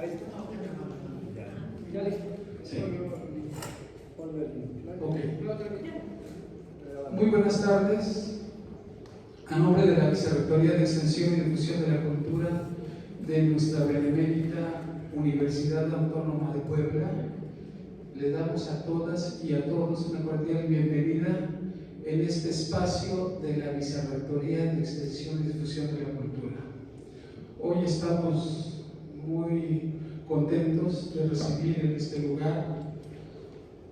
Ahí está. Ya listo. Sí. Okay. Muy buenas tardes. A nombre de la Vicerrectoría de Extensión y Difusión de la Cultura de nuestra Benemérita Universidad Autónoma de Puebla, le damos a todas y a todos una cordial bienvenida en este espacio de la Vicerrectoría de Extensión y Difusión de la Cultura. Hoy estamos muy contentos de recibir en este lugar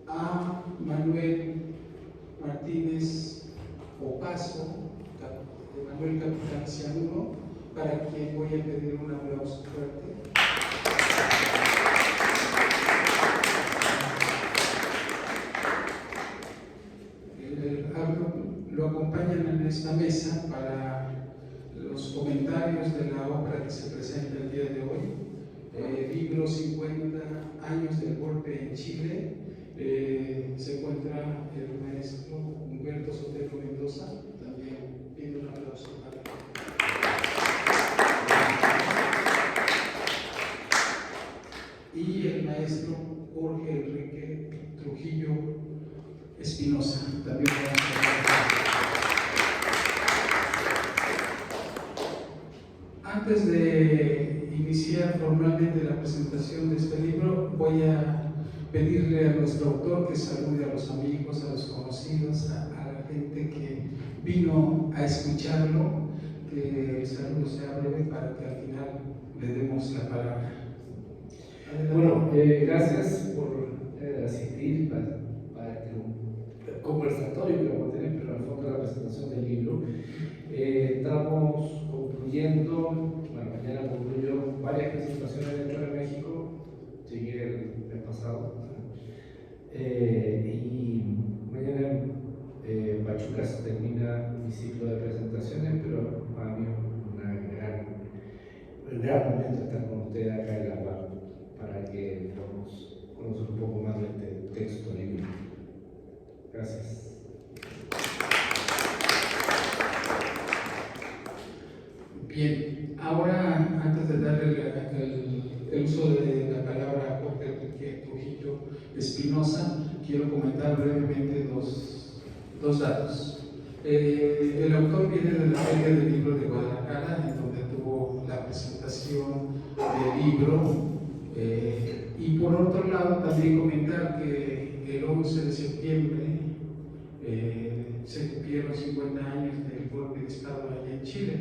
a Manuel Martínez Opaso, Manuel Capitán Cianuro, para quien voy a pedir un aplauso fuerte. Lo acompañan en esta mesa para los comentarios de la obra que se presenta el día de hoy, libro 50 años del golpe en Chile. Se encuentra el maestro Humberto Sotelo Mendoza. También pido un aplauso para él. Y el maestro Jorge Enrique Trujillo Espinosa. También antes de iniciar formalmente la presentación de este libro, voy a pedirle a nuestro autor que salude a los amigos, a los conocidos, a la gente que vino a escucharlo, que el saludo sea breve para que al final le demos la palabra. Adelante. Bueno, gracias por asistir para este conversatorio que vamos a tener, pero en el fondo la presentación del libro. Estamos concluyendo, bueno, mañana concluyo varias presentaciones dentro de México, llegué el pasado, y mañana Pachuca se termina mi ciclo de presentaciones, pero para mí es un gran momento estar con ustedes acá en la UAP para que podamos conocer un poco más de este texto libro. Gracias. Bien, ahora antes de darle el uso de la palabra a Jorge Enrique Trujillo Espinosa, quiero comentar brevemente dos datos. El autor viene de la Feria del Libro de Guadalajara, en donde tuvo la presentación del libro. Y por otro lado, también comentar que el 11 de septiembre se cumplieron 50 años del golpe de Estado allá en Chile.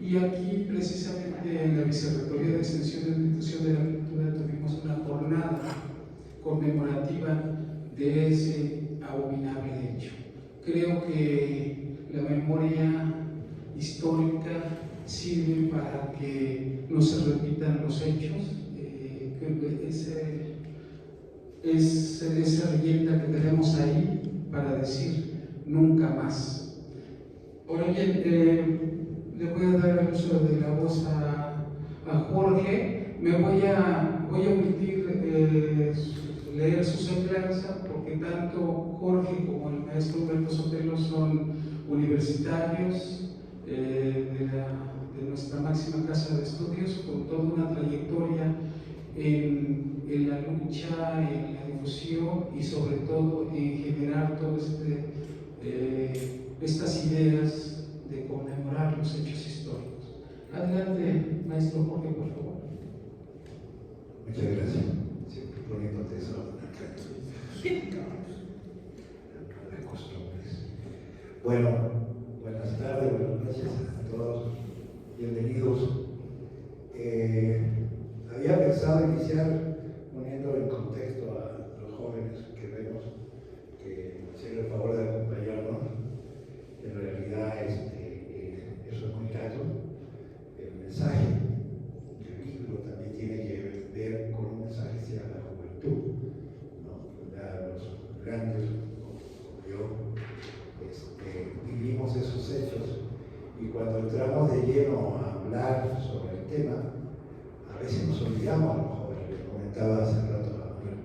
Y aquí, precisamente en la Vicerrectoría de Extensión y Difusión de la Cultura, tuvimos una jornada conmemorativa de ese abominable hecho. Creo que la memoria histórica sirve para que no se repitan los hechos. Creo que esa leyenda que tenemos ahí para decir nunca más. Ahora bien, le voy a dar el uso de la voz a Jorge. Me voy a omitir leer su semblanza, porque tanto Jorge como el maestro Humberto Sotelo son universitarios de nuestra máxima casa de estudios, con toda una trayectoria en la lucha, en la difusión y sobre todo en generar todas estas ideas de conmemorar los hechos históricos. Adelante, maestro Jorge, por favor. Muchas gracias. Siempre poniéndote eso. Bueno, buenas tardes, buenas noches a todos. Bienvenidos. Había pensado iniciar poniendo en contexto a los jóvenes que vemos que hicieron el favor de acompañarnos. En realidad, eso es muy grato. El mensaje del libro también tiene que ver con un mensaje hacia la juventud, ¿no? Los grandes, como yo, vivimos esos hechos, y cuando entramos de lleno a hablar sobre el tema, a veces nos olvidamos a los jóvenes, les comentaba hace rato a Manuel,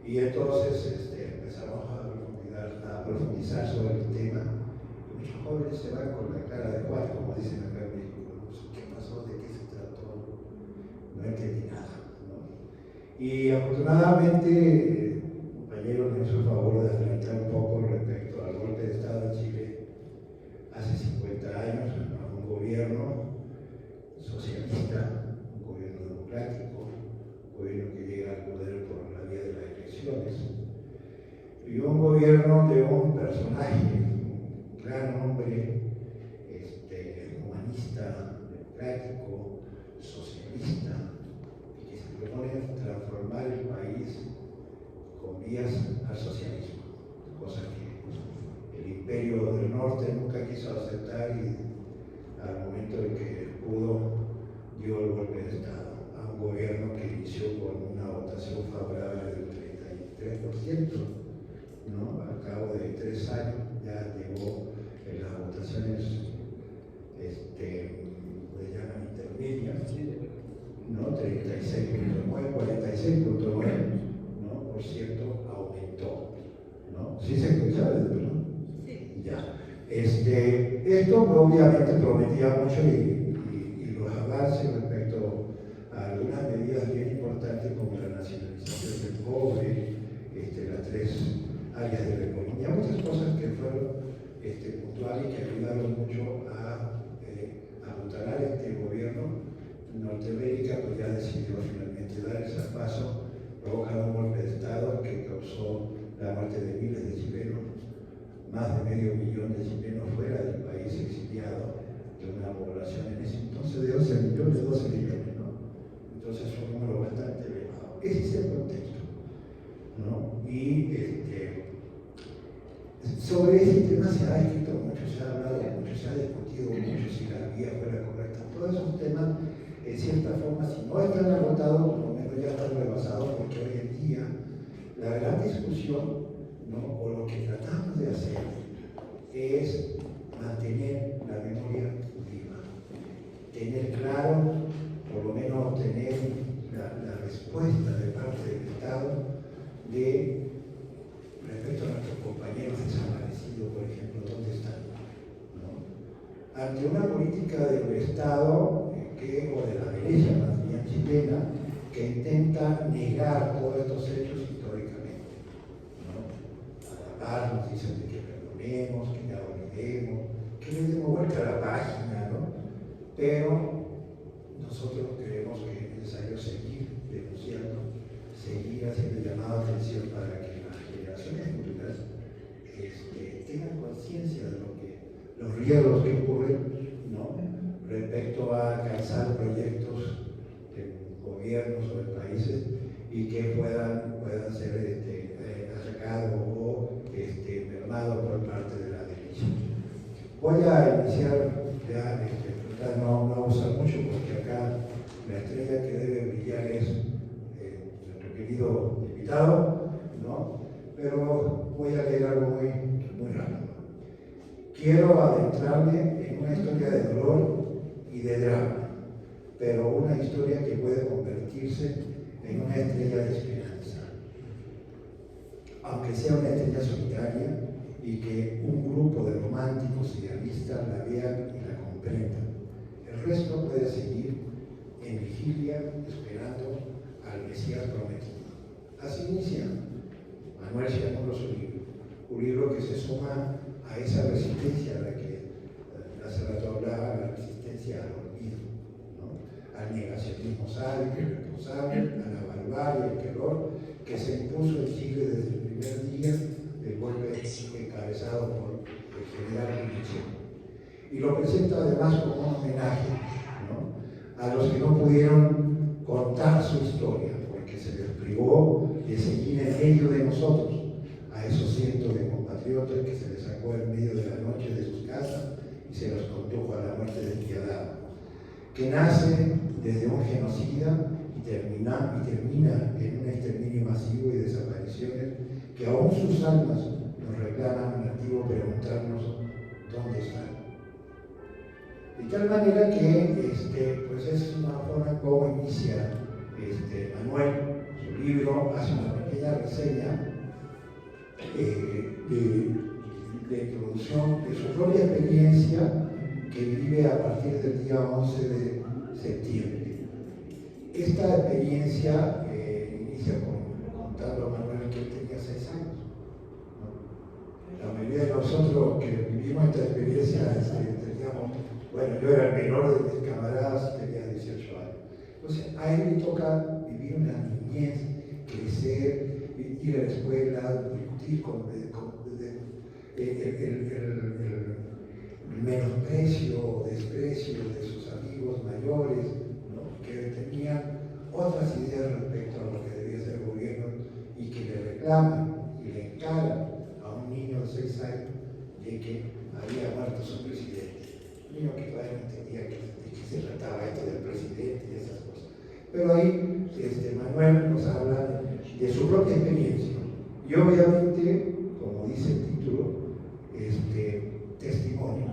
y entonces empezamos a profundizar sobre el tema. Muchos jóvenes se van con la cara de cuatro, como dicen acá en México. ¿Qué pasó? ¿De qué se trató? No entendí nada, ¿no? Y afortunadamente, compañero, me hizo el favor de adelantar un poco respecto al golpe de Estado en Chile hace 50 años, a un gobierno socialista, un gobierno democrático, un gobierno que llega al poder por la vía de las elecciones, y un gobierno de un personaje, un gran hombre, humanista, democrático, socialista, y que se propone transformar el país con vías al socialismo, cosa que el Imperio del Norte nunca quiso aceptar y al momento en que pudo dio el golpe de Estado a un gobierno que inició con una votación favorable del 33%, ¿no? Al cabo de 3 años ya llegó en las votaciones le llaman intermedias, ¿no? 36.9, 46.9, ¿no? Por cierto, aumentó, ¿no? ¿Sí se escuchaba desde verdad? Sí. Ya. Esto obviamente prometía mucho y los avances respecto a algunas medidas bien importantes como la nacionalización del cobre, las 3 áreas de la economía, muchas cosas que fueron puntuales y que ayudaron mucho a apuntalar este gobierno. Norteamérica pues ya decidió finalmente dar ese paso, provocando un golpe de Estado que causó la muerte de miles de chilenos, más de medio millón de chilenos fuera del país exiliado, de una población en ese entonces de 11 millones, 12 millones, ¿no? Entonces es un número bastante elevado. Ese es el contexto, ¿no? Y sobre ese tema se ha escrito mucho, se ha hablado mucho, se ha discutido mucho si la vía fue la correcta. Todos esos temas, en cierta forma, si no están agotados, por lo menos ya están rebasados, porque hoy en día la gran discusión, ¿no? O lo que tratamos de hacer es mantener la memoria viva, tener claro, por lo menos tener la respuesta de parte del Estado respecto a nuestros compañeros desaparecidos, por ejemplo, ¿dónde están? ¿No? Ante una política del Estado, o de la derecha más bien chilena, que intenta negar todos estos hechos históricamente, ¿no? Alabarnos, dicen de que perdonemos, que ya olvidemos, que le demos vuelta a la página, ¿no? Pero nosotros creemos que es necesario seguir denunciando, seguir haciendo llamado a atención para que las generaciones futuras tengan conciencia de los riesgos que ocurren, ¿no? Respecto a alcanzar proyectos de gobiernos o de países y que puedan ser atacados o mermados por parte de la derecha. Voy a iniciar ya, no abusar mucho porque acá la estrella que debe brillar es nuestro querido invitado, ¿no? Pero voy a leer algo muy rápido. Quiero adentrarme en una historia de dolor y de drama, pero una historia que puede convertirse en una estrella de esperanza. Aunque sea una estrella solitaria y que un grupo de románticos idealistas la vean y la comprendan. El resto puede seguir en vigilia esperando al Mesías prometido. Así inicia Manuel Cianuro su libro, un libro que se suma a esa resistencia a la que hace rato hablaba, la resistencia al olvido, ¿no? Al negacionismo sádico y responsable, a la barbarie, al terror que se impuso en Chile desde el primer día del golpe encabezado por el general Pinochet. Y lo presenta además como un homenaje, ¿no? A los que no pudieron contar su historia, porque se les privó de seguir en medio de nosotros, a esos cientos de compatriotas que se les sacó en medio de la noche de sus casas y se los condujo a la muerte despiadada, que nace desde un genocida y termina en un exterminio masivo y desapariciones que aún sus almas nos reclaman nativo preguntarnos dónde están. De tal manera que pues es una forma como inicia Manuel su libro, hace una pequeña reseña de introducción de su propia experiencia que vive a partir del día 11 de septiembre. Esta experiencia inicia contando a Manuel que él tenía 6 años. ¿No? La mayoría de nosotros que vivimos esta experiencia teníamos, bueno, yo era el menor de mis camaradas, tenía 18 años. Entonces, a él le toca vivir una niñez, crecer, ir a la escuela, discutir con el menosprecio o desprecio de sus amigos mayores, ¿no? Que tenían otras ideas respecto a lo que debía ser el gobierno y que le reclaman y le encaran a un niño de 6 años de que había muerto su presidente. Un niño que todavía no entendía de qué se trataba esto del presidente y esas cosas. Pero ahí Manuel nos habla de su propia experiencia. Y obviamente, como dice el título, testimonios.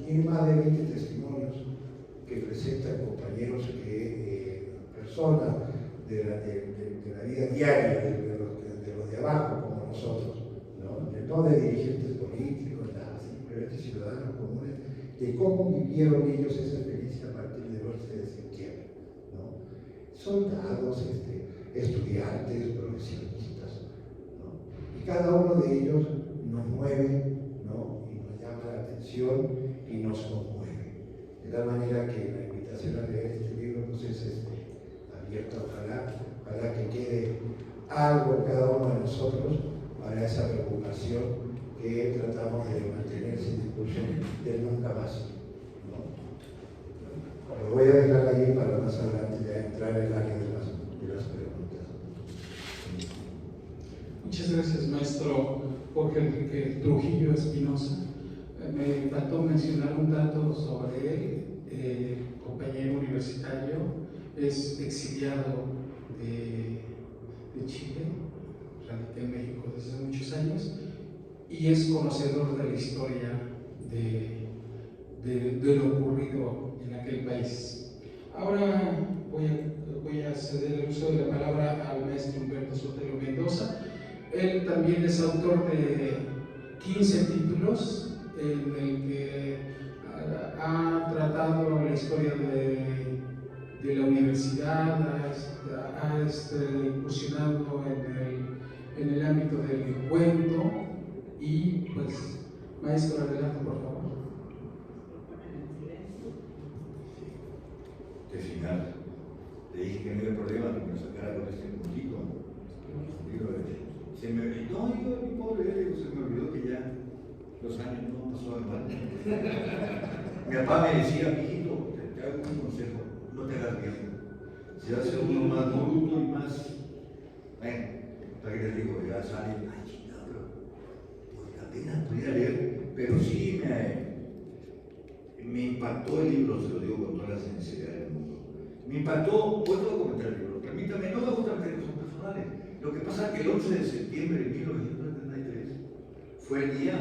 Tiene más de 20 testimonios que presentan compañeros personas de la vida diaria, de los de abajo, como nosotros, no de dirigentes políticos, nada, simplemente ciudadanos comunes, de cómo vivieron ellos esa experiencia a partir del 11 de septiembre. ¿No? Soldados, estudiantes, profesionistas, ¿no? Y cada uno de ellos nos mueve, ¿no? Y nos llama la atención y nos conmueve. De tal manera que la invitación a leer este libro pues, es abierta, ojalá que quede algo en cada uno de nosotros para esa preocupación que tratamos de mantener sin discusión del nunca más. ¿No? Lo voy a dejar ahí para más adelante ya entrar en el área de las preguntas. Muchas gracias, maestro Jorge Enrique Trujillo Espinosa. Me faltó mencionar un dato sobre él, compañero universitario, es exiliado de Chile, radica en México desde hace muchos años y es conocedor de la historia de lo ocurrido en aquel país. Ahora voy a ceder el uso de la palabra al maestro Humberto Sotelo Mendoza. Él también es autor de 15 títulos en el que ha tratado la historia de la universidad, ha incursionado en el ámbito del cuento y pues, maestro, adelante por favor. De final, le dije que no había problema que me lo sacara con este puntito. Se me olvidó, mi pobre, se me olvidó que ya los años no pasó en balde. Mi papá me decía, mijito, te hago un consejo, no te hagas viejo. Se hace uno más bruto y más. Bueno, para que les digo, ya sale, ay, chingada, pero pues apenas podía leer, pero sí me impactó el libro, se lo digo con toda la sinceridad del mundo. Me impactó, puedo comentar el libro, permítame, no me gustan que son personales. Lo que pasa es que el 11 de septiembre de 1933 fue el día,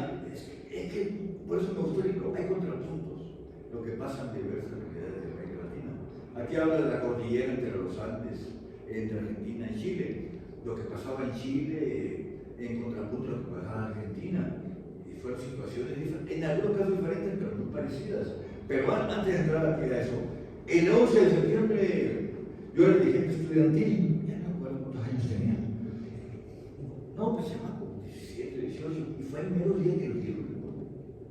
es que por eso me gustó el libro, hay contrapuntos, lo que pasa en diversas realidades de América Latina. Aquí habla de la cordillera entre los Andes, entre Argentina y Chile, lo que pasaba en Chile en contrapunto a lo que pasaba en Argentina, y fueron situaciones diferentes, en algunos casos diferentes, pero muy parecidas. Pero antes de entrar aquí a eso, el 11 de septiembre yo era dirigente estudiantil, ya no recuerdo cuántos años tenía. No, pues se llama como 17, 18, y fue el mero día que lo dieron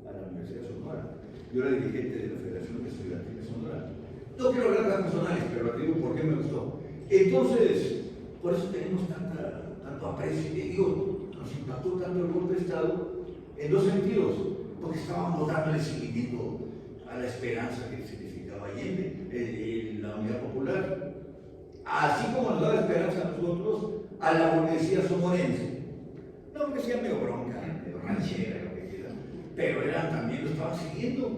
a la Universidad de Sonora. Yo era dirigente de la Federación Estudiantil de Sonora. No quiero hablar de las personales, pero te digo por qué me gustó. Entonces, por eso tenemos tanto aprecio. Y digo, nos impactó tanto el golpe de Estado en dos sentidos, porque estábamos dándole seguimiento a la esperanza que significaba Allende, la unidad popular, así como nos da la esperanza a nosotros, a la burguesía sonorense. No, porque sea medio bronca, medio ranchera, lo que quieran, pero también lo estaban siguiendo.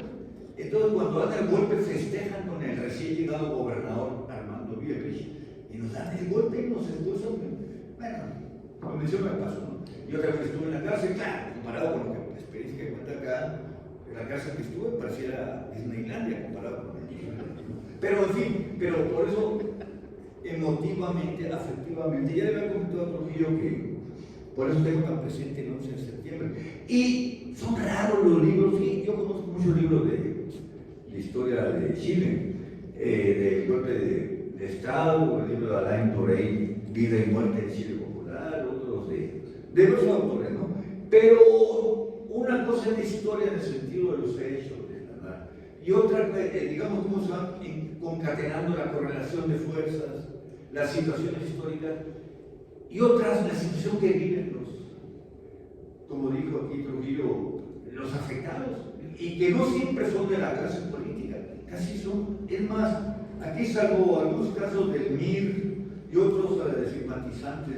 Entonces, cuando dan el golpe, festejan con el recién llegado gobernador Armando Vieques y nos dan el golpe y nos expulsan. Bueno, convención me pasó, ¿no? Yo otra vez estuve en la cárcel, claro, comparado con la experiencia que cuenta acá, la cárcel que estuve pareciera Disneylandia comparado con el Disneylandia. Pero en fin, pero por eso emotivamente, afectivamente, ya le había comentado a Trujillo que por eso tengo tan presente el 11 de septiembre. Y son raros los libros, sí, yo conozco muchos libros de historia de Chile, del golpe Estado, el libro de Alain Torey, Vida y Muerte en Chile Popular, otros de los autores, ¿no? Pero una cosa es la historia en el sentido de los hechos, y otra, digamos, cómo se van concatenando la correlación de fuerzas, las situaciones históricas, y otras, la situación que viven como dijo aquí Trujillo, los afectados, y que no siempre son de la clase política, casi son, es más, aquí salvo algunos casos del MIR y otros simpatizantes,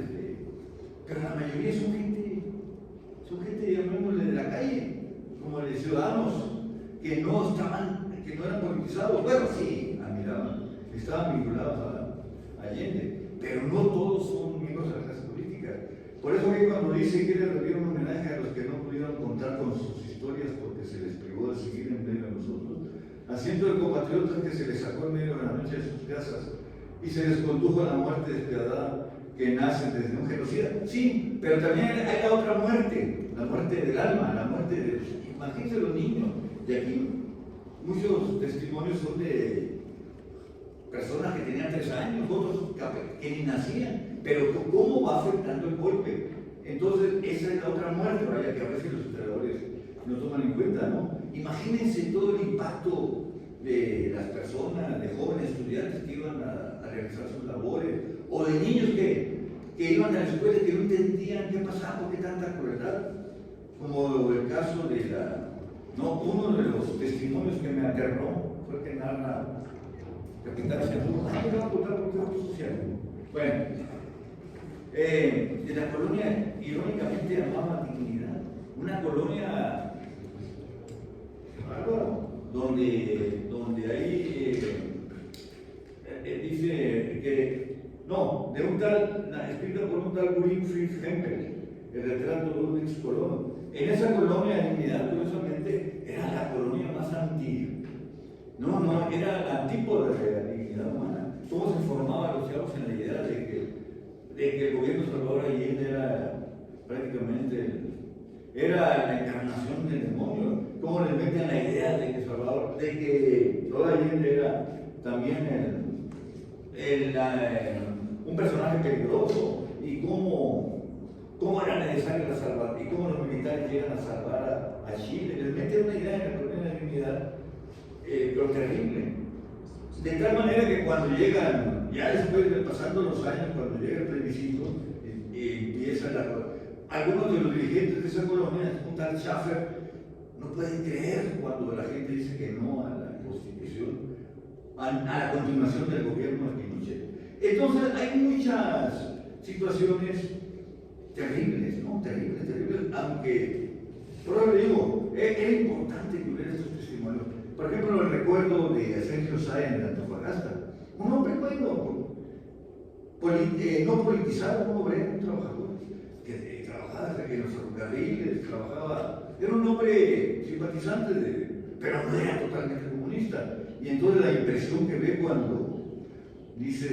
pero la mayoría son gente, llamémosle, de la calle, como de ciudadanos, que no eran politizados, bueno, sí, admiraban, estaban vinculados a Allende, pero no todos son miembros de la clase política. Por eso que cuando dice que le rendieron un homenaje a los que no pudieron contar con sus historias porque se les privó de seguir en medio de nosotros, haciendo de compatriotas que se les sacó en medio de la noche de sus casas y se les condujo a la muerte despiadada que nace desde un genocida. Sí, pero también hay la otra muerte, la muerte del alma, la muerte de... Imagínense los niños, de aquí muchos testimonios son de personas que tenían 3 años, otros que ni nacían, pero ¿cómo va afectando el golpe? Entonces, esa es la otra muerte, vaya, que a veces los historiadores no toman en cuenta, ¿no? Imagínense todo el impacto de las personas, de jóvenes estudiantes que iban a realizar sus labores, o de niños que iban a la escuela y que no entendían qué pasaba, por qué tanta crueldad, como el caso de uno de los testimonios que me aterró fue que narra Capitán Seguro. ¿Me va a contar por qué social? Bueno, de la colonia, irónicamente llamada Dignidad, una colonia bárbaro, donde ahí dice que, no, de un tal, escrita por un tal Wilfried Hempel, el retrato de un ex colono. En esa colonia de Dignidad, curiosamente, era la colonia más antigua. No, era la antípoda de la dignidad humana. ¿Cómo se formaban los chavos en la idea de que el gobierno de Salvador Allende era prácticamente era la encarnación del demonio? ¿Cómo les meten la idea de que Salvador Allende era también un personaje peligroso? Y cómo era necesario la salvar, y cómo los militares llegan a salvar a Chile. Les meten una idea en la colonia de dignidad, pero terrible. De tal manera que cuando llegan, ya después de pasando los años, cuando llega el plebiscito, empieza algunos de los dirigentes de esa colonia, un tal Schaffer, no pueden creer cuando la gente dice que no a la constitución, a la continuación del gobierno de Pinochet. Entonces hay muchas situaciones terribles, ¿no? Terribles, aunque, por eso digo, es importante que hubiera estos testimonios. Por ejemplo, el recuerdo de Sergio Sáenz de Antofagasta, un hombre bueno, no politizado, un obrero, un trabajador, que trabajaba en los ferrocarriles, era un hombre simpatizante, pero no era totalmente comunista. Y entonces la impresión que ve cuando dice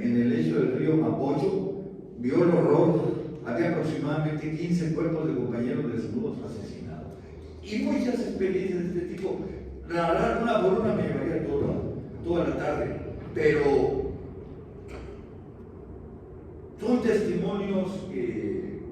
en el lecho del río Mapocho, vio el horror. Había aproximadamente 15 cuerpos de compañeros desnudos asesinados. Y muchas experiencias de este tipo. La verdad, una por una me llevaría toda la tarde. Pero son testimonios que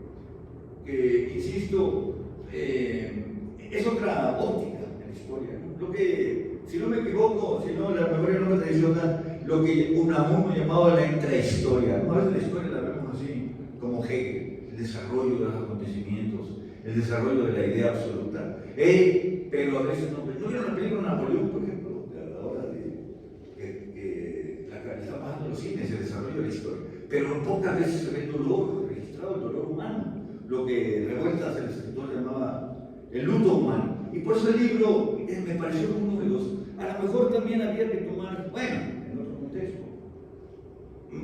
insisto, es otra óptica en la historia. Lo que, si no me equivoco, si no la memoria no me traiciona, lo que Unamuno llamaba la intrahistoria. No es la historia, la vemos así, como Hegel. El desarrollo de los acontecimientos, el desarrollo de la idea absoluta. Pero a veces no vieron la película Napoleón, por ejemplo, a la hora de la que está pasando en los cines, el desarrollo de la historia. Pero pocas veces se ve el dolor registrado, el dolor humano, lo que Revueltas, el escritor, llamaba el luto humano. Y por eso el libro me pareció muy novedoso. A lo mejor también había que tomar, bueno, en otro contexto.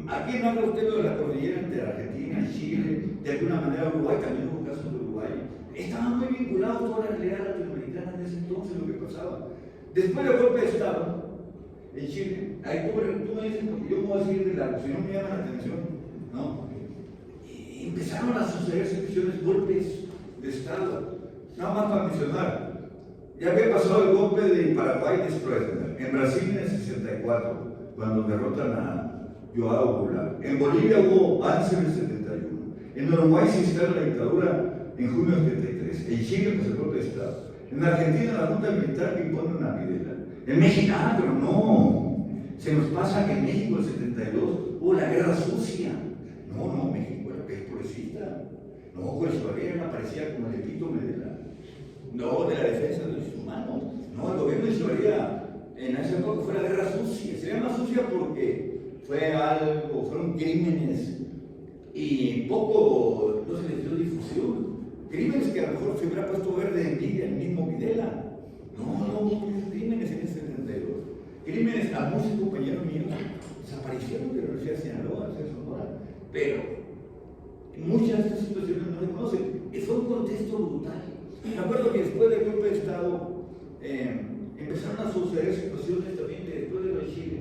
Aquí no habla usted de la cordillera entre Argentina y Chile, de alguna manera Uruguay, también hubo casos de Uruguay. Estaban muy vinculados a toda la realidad latinoamericana en ese entonces, lo que pasaba. Después del golpe de Estado en Chile, ahí tú me dices, porque yo me voy a decir de largo, si no me llama la atención, ¿no? Y empezaron a suceder situaciones, golpes de Estado. Nada más para mencionar, ya había pasado el golpe de Paraguay de Stroessner, en Brasil en el 64, cuando derrotan yo hago volar. En Bolivia hubo antes del 71. En Uruguay se instala la dictadura en junio del 73. En Chile empezó el golpe de Estado. En Argentina la Junta Militar que impone una Videla. En México, pero no. Se nos pasa que en México el 72 hubo la guerra sucia. No, México era que es progresista. No, con Echevarría aparecía como el epítome de la defensa de los humanos. No, el gobierno de Echevarría en esa época fue la guerra sucia. Se llama sucia porque fueron crímenes y poco no se les dio difusión. Crímenes que a lo mejor se hubiera puesto verde en envidia el mismo Videla. No, crímenes en el 72. Crímenes a muchos compañeros míos desaparecieron de la Universidad de Sinaloa, de Sonora. Pero muchas de estas situaciones no se conocen. Fue un contexto brutal. Me acuerdo que después del golpe de Estado empezaron a suceder situaciones también después de lo de Chile.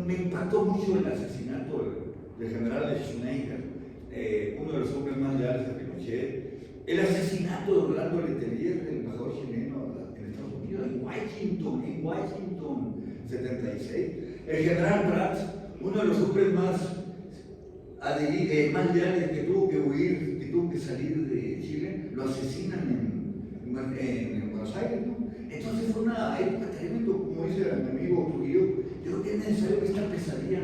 Me impactó mucho el asesinato del general Schneider, uno de los hombres más leales de Pinochet. El asesinato de Orlando Letelier, del embajador chileno en Estados Unidos, en Washington, 76. El general Prats, uno de los hombres más leales que tuvo que huir, que tuvo que salir de Chile, lo asesinan en Buenos Aires, ¿no? Entonces fue una época tremenda, como dice mi amigo Trujillo. Yo creo que es necesario que esta pesadilla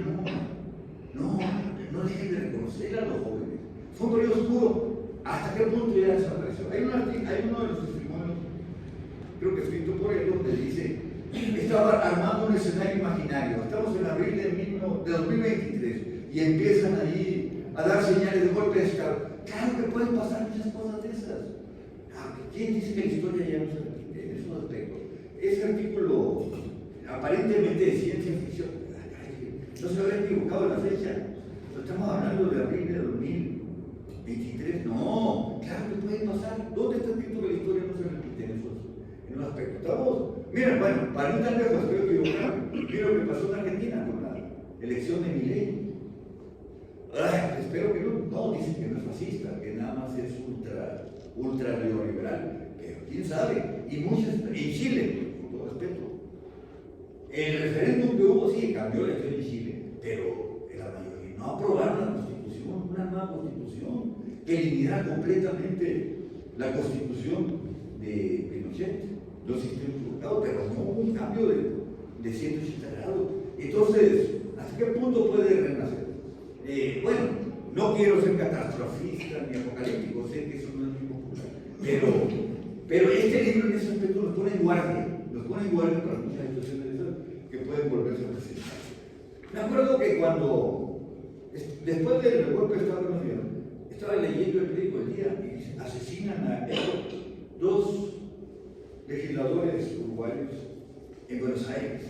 no dejen de reconocer a los jóvenes. Fue un periodo oscuro. ¿Hasta qué punto ya desapareció? Hay uno de los testimonios, creo que escrito por él, donde dice: estaba armando un escenario imaginario. Estamos en abril de 2023 y empiezan ahí a dar señales de golpe de Estado. Claro que pueden pasar muchas cosas de esas. ¿Quién dice que la historia ya no se repite en esos aspectos? Ese artículo aparentemente de ciencia ficción, no se habrá equivocado en la fecha. Estamos hablando de abril de 2023. No, claro que puede pasar. ¿Dónde está escrito que la historia no se repite en esos aspectos? Estamos, mira, bueno, para no tan lejos, creo que equivocarme. Mira lo que pasó en Argentina con la elección de Milei. Espero que no, dicen que no es fascista, que nada más es ultra neoliberal, pero quién sabe. Y muchas, en Chile, con todo respeto, el referéndum que hubo sí cambió la elección en Chile, pero la mayoría no aprobaron la constitución, una nueva constitución que eliminara completamente la constitución de Pinochet, los sistemas equivocados, pero no hubo un cambio de 180 grados. Entonces, ¿hasta qué punto puede renacer? Bueno, no quiero ser catastrofista ni apocalíptico, sé que eso no es muy popular, pero este libro en ese aspecto nos pone en guardia para muchas situaciones que pueden volverse a presentar. Me acuerdo que después del golpe de Estado que nos dieron, estaba leyendo el periódico El Día y asesinan a dos legisladores uruguayos en Buenos Aires,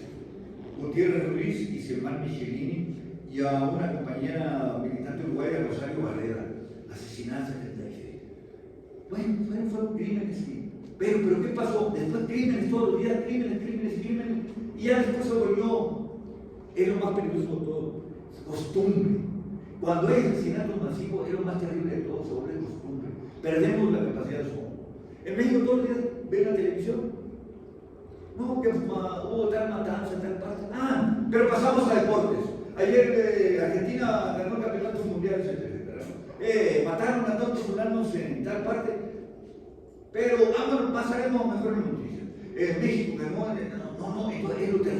Gutiérrez Ruiz y Germán Michelini, y a una compañera militante uruguaya, Rosario Barrera, asesinada en 76. Bueno, fueron crímenes, sí. Pero ¿qué pasó? Después crímenes todos los días, crímenes, y ya después se volvió, es lo más peligroso de todo, costumbre. Cuando hay asesinatos masivos, es lo más terrible de todo, se vuelve costumbre. Perdemos la capacidad de asombro. En México todos los días ven la televisión. No, que hubo tal matanza en tal parte. Pero pasamos a deportes. Ayer Argentina ganó campeonatos mundiales, etc. Mataron a tantos fulanos en tal parte, pero pasaremos mejor en noticias. México ganó, no, es lo terrible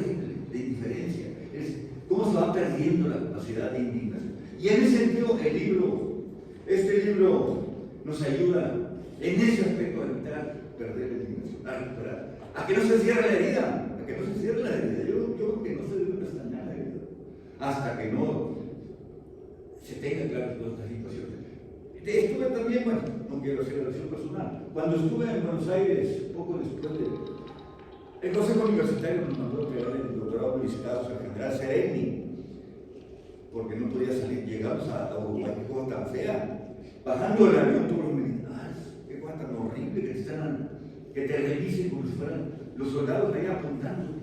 de indiferencia, es cómo se va perdiendo la capacidad de indignación. Y en ese sentido, este libro nos ayuda en ese aspecto a evitar perder la indignación, a que no se cierre la herida, Yo creo que no se debe pestañear la herida hasta que no se tenga claro todas estas situaciones. Estuve también, bueno, no quiero hacer relación personal, cuando estuve en Buenos Aires, poco después el Consejo Universitario nos mandó a crear el doctorado visitados al general Sereni, porque no podía salir. Llegamos a Uruguay, qué cosa tan fea, bajando del avión todos los militares, qué cosa tan horrible que te revisen como si fueran los soldados ahí apuntando.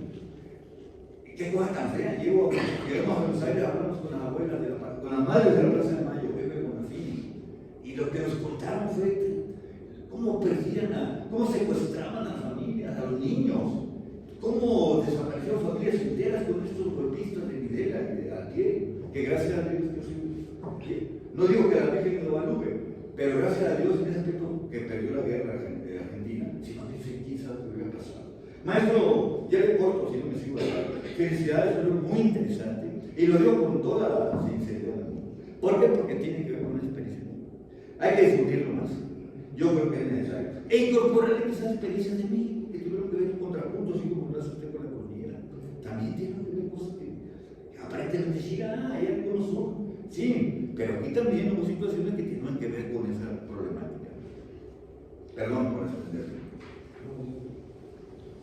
Qué cosa tan fea. Llegamos a Buenos Aires, hablamos con las abuelas, con las madres de la Plaza de Mayo, Pepe Bonafini, y lo que nos contaron fue cómo cómo secuestraban a las familias, a los niños, cómo desaparecieron familias enteras con estos golpistas de Videla y de Altieri. que gracias a Dios yo soy bien. No digo que la Virgen no lo evalúe, pero gracias a Dios en ese aspecto que perdió la guerra de Argentina, si no dice quién sabe qué hubiera pasado. Maestro, ya le corto si no me sigo hablando. Felicidades, es algo muy interesante y lo digo con toda la sinceridad. ¿Por qué? Porque tiene que ver con una experiencia. Hay que discutirlo más. Yo creo que es necesario. E incorporarle quizás experiencias de México que tuvieron que ver con contrapuntos y como lo hace usted con la cordillera. También tienen que ver cosas que aparentemente sí, hay algunos son. Sí, pero aquí también hubo situaciones que tienen que ver con esa problemática. Perdón por extenderme.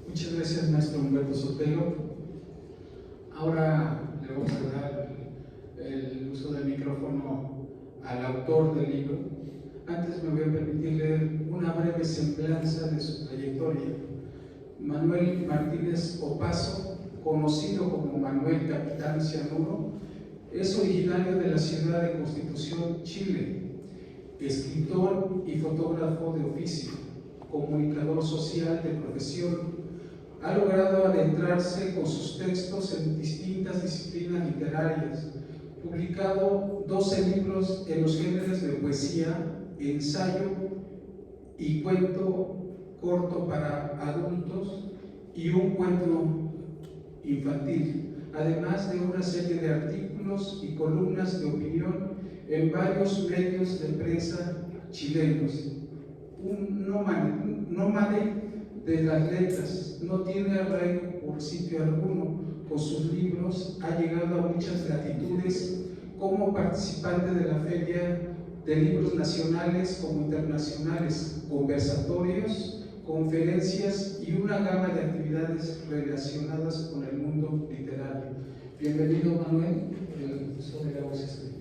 Muchas gracias, maestro Humberto Sotelo. Ahora le vamos a dar el uso del micrófono al autor del libro. Antes me voy a permitir leer una breve semblanza de su trayectoria. Manuel Martínez Opazo, conocido como Manuel Capitán Cianuro, es originario de la ciudad de Constitución, Chile, escritor y fotógrafo de oficio, comunicador social de profesión. Ha logrado adentrarse con sus textos en distintas disciplinas literarias, publicado 12 libros en los géneros de poesía, ensayo y cuento corto para adultos y un cuento infantil, además de una serie de artículos y columnas de opinión en varios medios de prensa chilenos. Un nómade de las letras, no tiene arraigo por sitio alguno. Con sus libros ha llegado a muchas latitudes como participante de la Feria de Libros Nacionales como internacionales, conversatorios, conferencias y una gama de actividades relacionadas con el mundo literario. Bienvenido, Manuel. El uso de la voz es tuyo.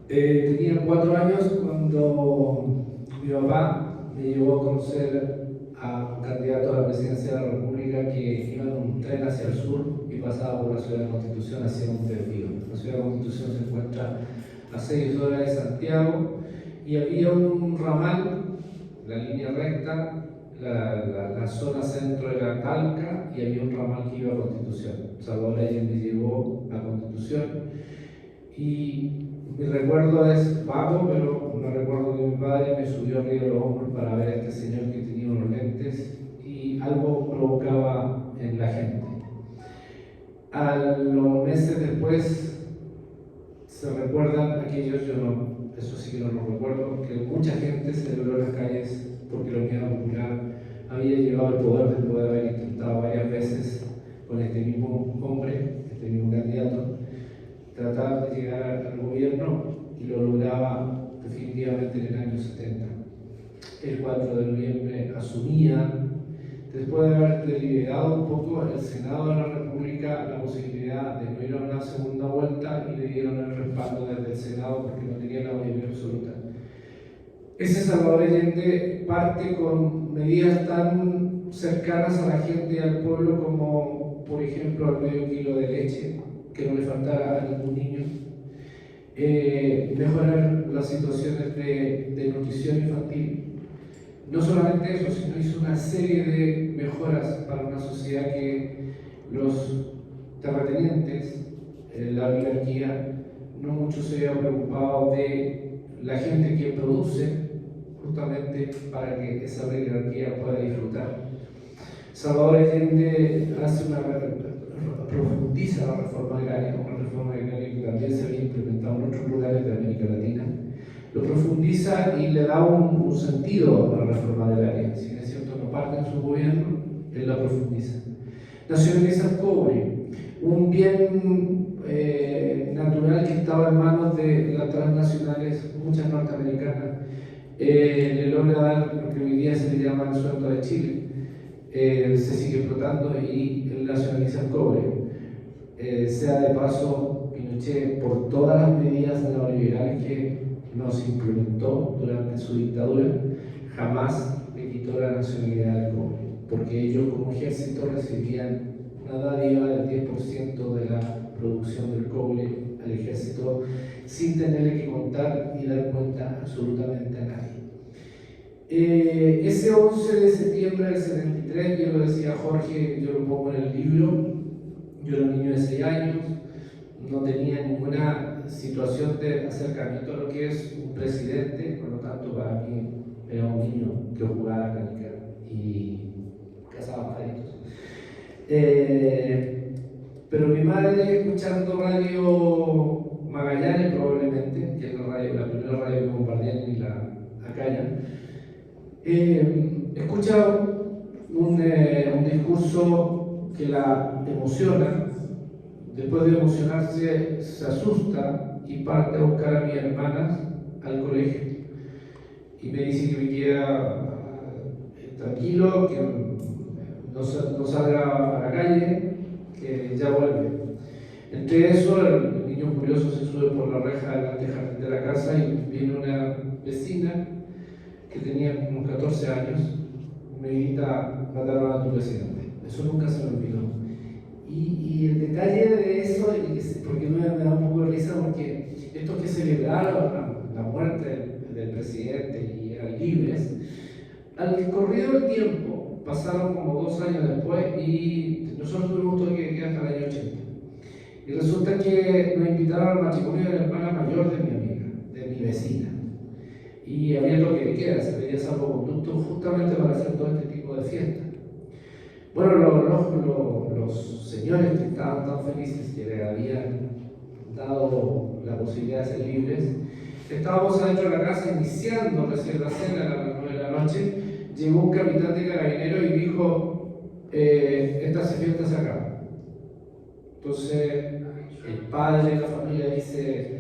Tenía 4 años cuando mi papá me llevó a conocer a un candidato a la presidencia de la República que iba en un tren hacia el sur y pasaba por la ciudad de Constitución hacia Montevideo. La ciudad de Constitución se encuentra a 6 horas de Santiago y había un ramal, la línea recta, la zona centro era Talca y había un ramal que iba a Constitución. Salvador Allende llegó a Constitución y mi recuerdo es vago, pero me recuerdo que mi padre me subió arriba de los hombros para ver a este señor que tenía unos lentes y algo provocaba en la gente. A los meses después se recuerdan aquellos, yo no, eso sí que no lo recuerdo, que mucha gente celebró en las calles porque la Unidad Popular había llegado al poder después de haber intentado varias veces con este mismo hombre, este mismo candidato, tratar de llegar al gobierno y lo lograba definitivamente en el año 70. El 4 de noviembre asumía, después de haber deliberado un poco, el Senado de la República la posibilidad de no ir a una segunda vuelta y le dieron el respaldo desde el Senado porque no tenía la mayoría absoluta. Ese Salvador Allende parte con medidas tan cercanas a la gente y al pueblo como, por ejemplo, el medio kilo de leche, que no le faltara a ningún niño, mejorar las situaciones de nutrición infantil. No solamente eso, sino hizo una serie de mejoras para una sociedad que los terratenientes, la oligarquía, no mucho se había preocupado de la gente que produce, justamente para que esa oligarquía pueda disfrutar. Salvador Allende profundiza la reforma agraria, una reforma agraria que también se había implementado en otros lugares de América Latina. Lo profundiza y le da un sentido a la reforma agraria. Si es cierto, no parte en su gobierno, él la profundiza. Nacionaliza el cobre, un bien natural que estaba en manos de las transnacionales, muchas norteamericanas. Le logra dar lo que hoy día se le llama el sueldo de Chile. Se sigue explotando y él nacionaliza el cobre. Sea de paso, Pinochet, por todas las medidas neoliberales que nos implementó durante su dictadura, jamás le quitó la nacionalidad del cobre, porque ellos como ejército recibían una dádiva del 10% de la producción del cobre al ejército sin tenerle que contar ni dar cuenta absolutamente a nadie. Ese 11 de septiembre del 73, yo lo decía Jorge, yo lo pongo en el libro, yo era un niño de 6 años, no tenía ninguna situación de acercamiento a lo que es un presidente, por lo tanto para mí era un niño que jugaba a canica y cazaba pajaritos. Pero mi madre, escuchando Radio Magallanes probablemente, que es la primera radio que bombardean en la Acaya, escucha un discurso que la emociona. Después de emocionarse, se asusta y parte a buscar a mi hermana al colegio. Y me dice que me queda tranquilo, que no salga a la calle, que ya vuelve. Entre eso, el niño curioso se sube por la reja delante del jardín de la casa y viene una vecina que tenía unos 14 años y me grita: mataron a tu presidente. Eso nunca se me olvidó. Y el detalle de eso, porque me da un poco de risa, porque estos que celebraron la muerte del presidente y eran libres, al corrido del tiempo, pasaron como 2 años después y nosotros tuvimos todo que hasta el año 80. Y resulta que nos invitaron al matrimonio de la hermana mayor de mi amiga, de mi vecina. Y había toque de queda, se pedía salvoconducto justamente para hacer todo este tipo de fiestas. Bueno, los señores que estaban tan felices que le habían dado la posibilidad de ser libres, estábamos adentro de la casa iniciando recién la cena a las 9 de la noche. Llegó un capitán de carabineros y dijo: esta fiesta se acaba. Entonces el padre de la familia dice: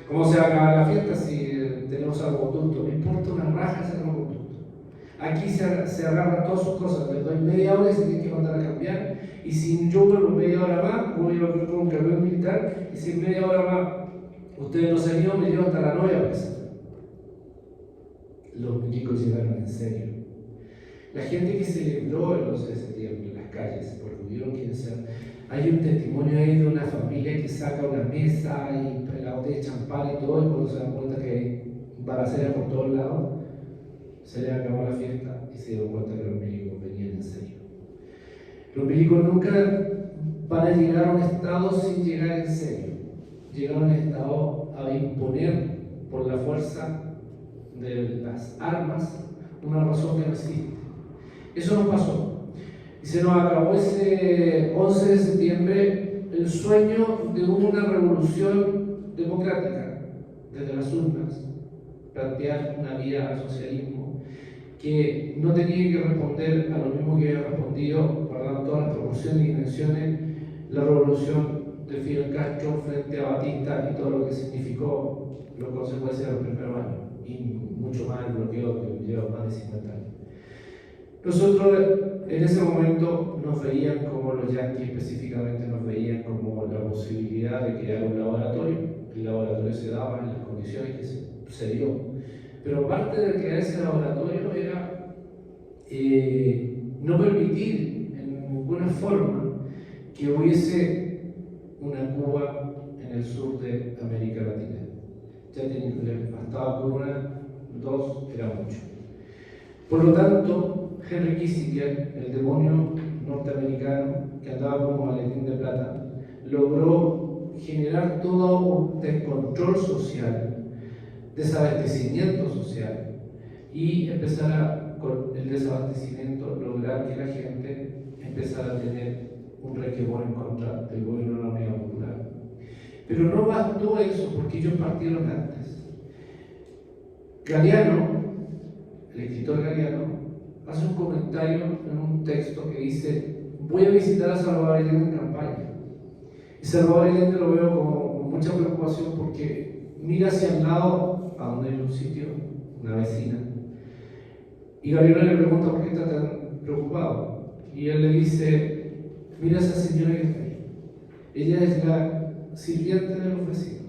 ¿cómo se va a acabar la fiesta si tenemos salvoconducto? No importa una raja ese salvoconducto. Aquí se agarran todas sus cosas, les doy media hora y se tienen que mandar a cambiar. Y si yo vuelvo media hora más, voy a ver con un camión militar. Y si en media hora más ustedes no se han ido, me llevo hasta la novia presa. Los milicos llegaron en serio. La gente que celebró el 11 de septiembre en las calles, porque hubieron quienes sean. Hay un testimonio ahí de una familia que saca una mesa y la botella de champán y todo, y cuando se dan cuenta que hay balaceras por todos lados, se le acabó la fiesta y se dio cuenta que los milicos venían en serio. Los milicos nunca van a llegar a un estado sin llegar en serio. Llegaron a un estado a imponer por la fuerza de las armas una razón que no existe. Eso no pasó. Y se nos acabó ese 11 de septiembre el sueño de una revolución democrática desde las urnas, plantear una vía al socialismo que no tenía que responder a lo mismo que había respondido, guardando todas las proporciones y dimensiones, la revolución de Fidel Castro frente a Batista y todo lo que significó las consecuencias de los primeros años, y mucho más el bloqueo que lleva más de 50 años. Nosotros en ese momento nos veían como los yanquis específicamente nos veían como la posibilidad de crear un laboratorio. El laboratorio se daba en las condiciones que se dio. Pero parte de crear ese laboratorio era no permitir en ninguna forma que hubiese una Cuba en el sur de América Latina. Ya bastaba con una, 2 era mucho. Por lo tanto, Henry Kissinger, el demonio norteamericano que andaba como maletín de plata, logró generar todo un descontrol social, desabastecimiento social, y empezar con el desabastecimiento lograr que la gente empezara a tener un resquemor en contra del gobierno de la Unidad Popular. Pero no bastó eso, porque ellos partieron antes. Galeano, el escritor Galeano, hace un comentario en un texto que dice: voy a visitar a Salvador Allende en campaña. Y Salvador Allende lo veo con mucha preocupación porque mira hacia el lado, a donde hay un sitio, una vecina. Y Galeano le pregunta por qué está tan preocupado. Y él le dice: mira a esa señora que está ahí. Ella es la sirviente de los vecinos.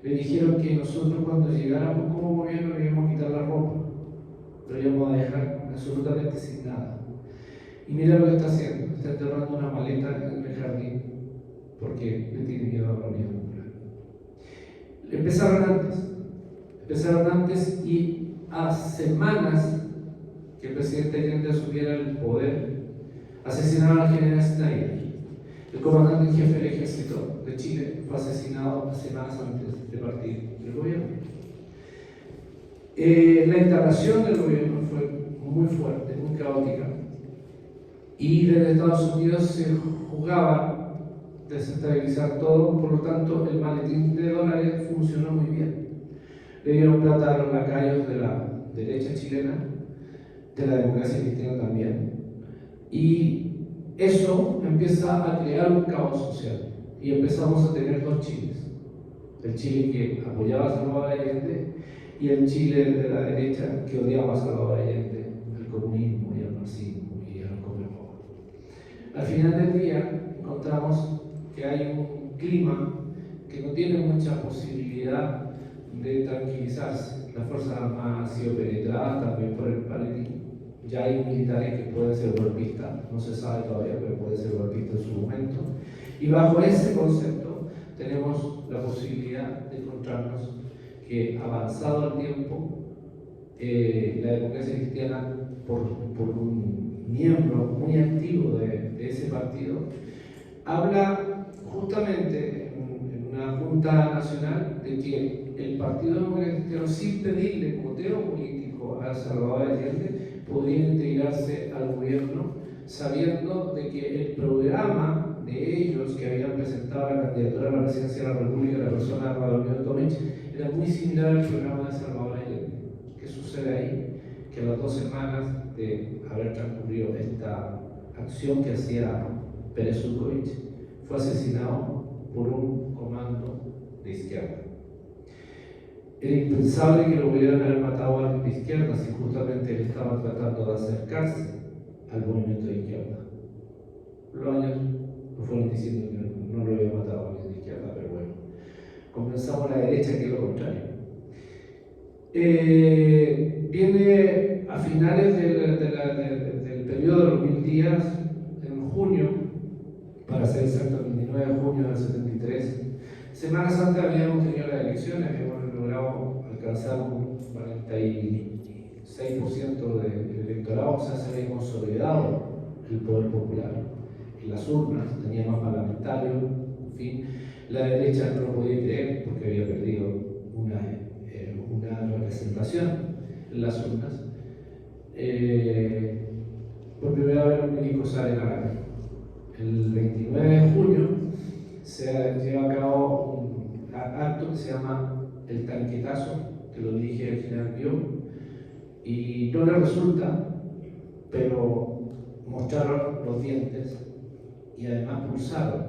Le dijeron que nosotros cuando llegáramos como gobierno le íbamos a quitar la ropa, lo íbamos a dejar absolutamente sin nada. Y mira lo que está haciendo: está enterrando una maleta en el jardín porque le tiene miedo a la Unidad Popular. Empezaron antes, y a semanas que el presidente Allende asumiera el poder, asesinaron al general Snyder. El comandante en jefe del ejército de Chile fue asesinado semanas antes de partir del gobierno. La instalación del gobierno fue muy fuerte, muy caótica, y desde Estados Unidos se jugaba desestabilizar todo, por lo tanto el maletín de dólares funcionó muy bien. Le dieron plata a los lacayos de la derecha chilena, de la democracia cristiana también, y eso empieza a crear un caos social, y empezamos a tener dos Chiles: el Chile que apoyaba a Salvador Allende y el Chile de la derecha que odiaba a Salvador Allende, el comunismo y el marxismo y el comunismo. Al final del día encontramos que hay un clima que no tiene mucha posibilidad de tranquilizarse. Las Fuerzas Armadas han sido penetradas también por el maletín. Ya hay militares que pueden ser golpistas, no se sabe todavía, pero pueden ser golpistas en su momento. Y bajo ese concepto tenemos la posibilidad de encontrarnos que, avanzado el tiempo, la democracia cristiana, por un miembro muy activo de ese partido, habla justamente en una junta nacional de que el Partido Democrático Cristiano, sin pedirle coteo político a Salvador Allende, podría integrarse al gobierno, sabiendo de que el programa de ellos, que habían presentado la candidatura a la presidencia de la República, la persona de Raúl Tomich, era muy similar al programa de Salvador Allende. ¿Qué sucede ahí? Que a las 2 semanas de haber transcurrido esta acción que hacía Pérez Zurkovich, fue asesinado por un comando de izquierda. Era impensable que lo pudieran haber matado a alguien de izquierda si justamente él estaba tratando de acercarse al movimiento de izquierda. Los años nos fueron diciendo que no lo había matado a alguien de izquierda, pero bueno, compensamos la derecha, que es lo contrario. Viene a finales del periodo de los 1000 días, en junio, para ser exacto, el 29 de junio del 73. Semanas antes habíamos tenido las elecciones, habíamos logrado alcanzar un 46% del electorado, o sea, se había consolidado el poder popular en las urnas, tenía más parlamentarios, en fin. La derecha no lo podía creer porque había perdido una representación en las urnas. Por primera vez los milicos salen a la calle. El 29 de junio se lleva a cabo un acto que se llama el tanquetazo, que lo dirige el general Pío, y no le resulta, pero mostraron los dientes y además pulsaron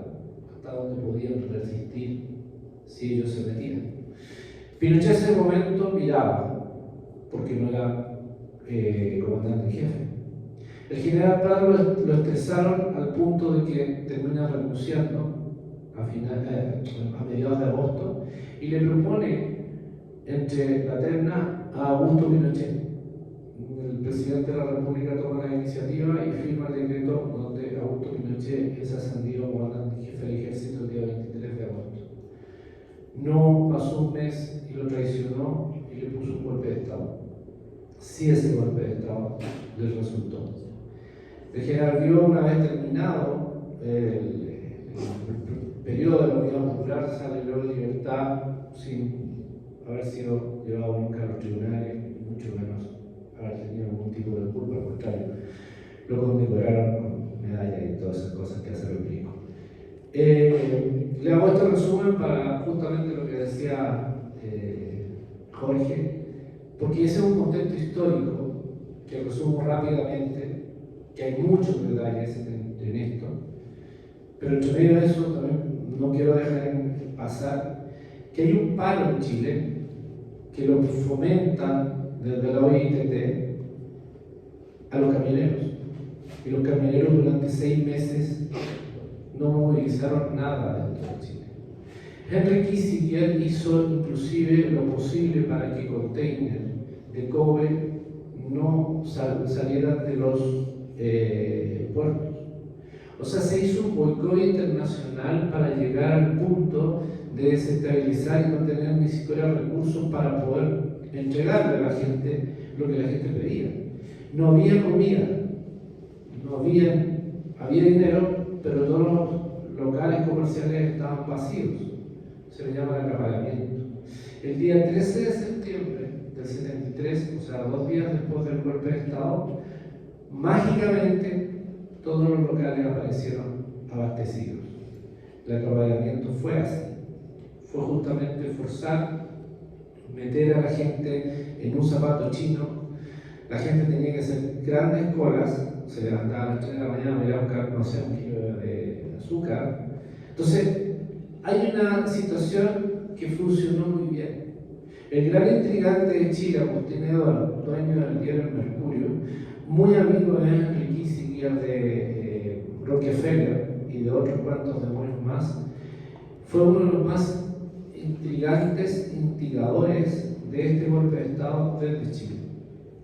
hasta donde podían resistir si ellos se metían. Pinochet en ese momento miraba, porque no era comandante en jefe. El general Prado lo estresaron al punto de que termina renunciando a mediados de agosto y le propone entre la terna a Augusto Pinochet. El presidente de la República toma la iniciativa y firma el decreto donde Augusto Pinochet es ascendido a comandante en jefe del ejército el día 23 de agosto. No pasó un mes y lo traicionó y le puso un golpe de Estado. Sí, ese golpe de Estado les resultó. El general Vio, una vez terminado el periodo de la Unidad Popular, sale luego de libertad sin haber sido llevado nunca a los tribunales, y mucho menos haber tenido algún tipo de culpa, al contrario, lo condecoraron con medallas y todas esas cosas que hace el Pico. Le hago este resumen para justamente lo que decía Jorge, porque ese es un contexto histórico que resumo rápidamente, que hay muchos detalles en esto, pero entre medio de eso también no quiero dejar pasar que hay un paro en Chile que lo fomentan desde la OIT a los camioneros, y los camioneros durante 6 meses no movilizaron nada dentro de Chile. Henry Kissinger hizo inclusive lo posible para que containers de cobre no salieran de los puertos. O sea, se hizo un boicot internacional para llegar al punto de desestabilizar y no tener ni siquiera recursos para poder entregarle a la gente lo que la gente pedía. No había comida, no había dinero, pero todos locales comerciales estaban vacíos. Se le llama el acaparamiento. El día 13 de septiembre del 73, o sea, 2 días después del golpe de Estado, mágicamente todos los locales aparecieron abastecidos. El acaparamiento fue así. Fue justamente forzar, meter a la gente en un zapato chino. La gente tenía que hacer grandes colas, se levantaba a las 3 de la mañana, me iba a buscar, no sé, 1 kilo de azúcar. Entonces, hay una situación que funcionó muy bien. El gran intrigante de Chile, Agustín Eduardo, dueño del diario El Mercurio, muy amigo de Henry Kissinger, de Rockefeller y de otros cuantos demonios más, fue uno de los más intrigantes instigadores de este golpe de Estado desde Chile.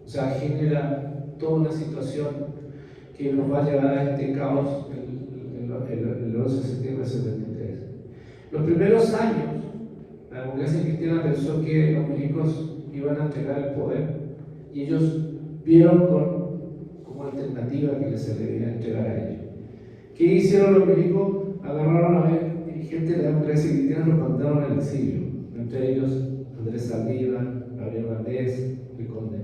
O sea, genera toda una situación que nos va a llevar a este caos el 11 de septiembre de 73. Los primeros años, la democracia cristiana pensó que los milicos iban a entregar el poder y ellos vieron como alternativa que se le debía entregar a ellos. ¿Qué hicieron los milicos? Agarraron a ver dirigentes de la democracia cristiana y los mandaron al exilio, entre ellos Andrés Saldívar, Gabriel Valdés, Riconde,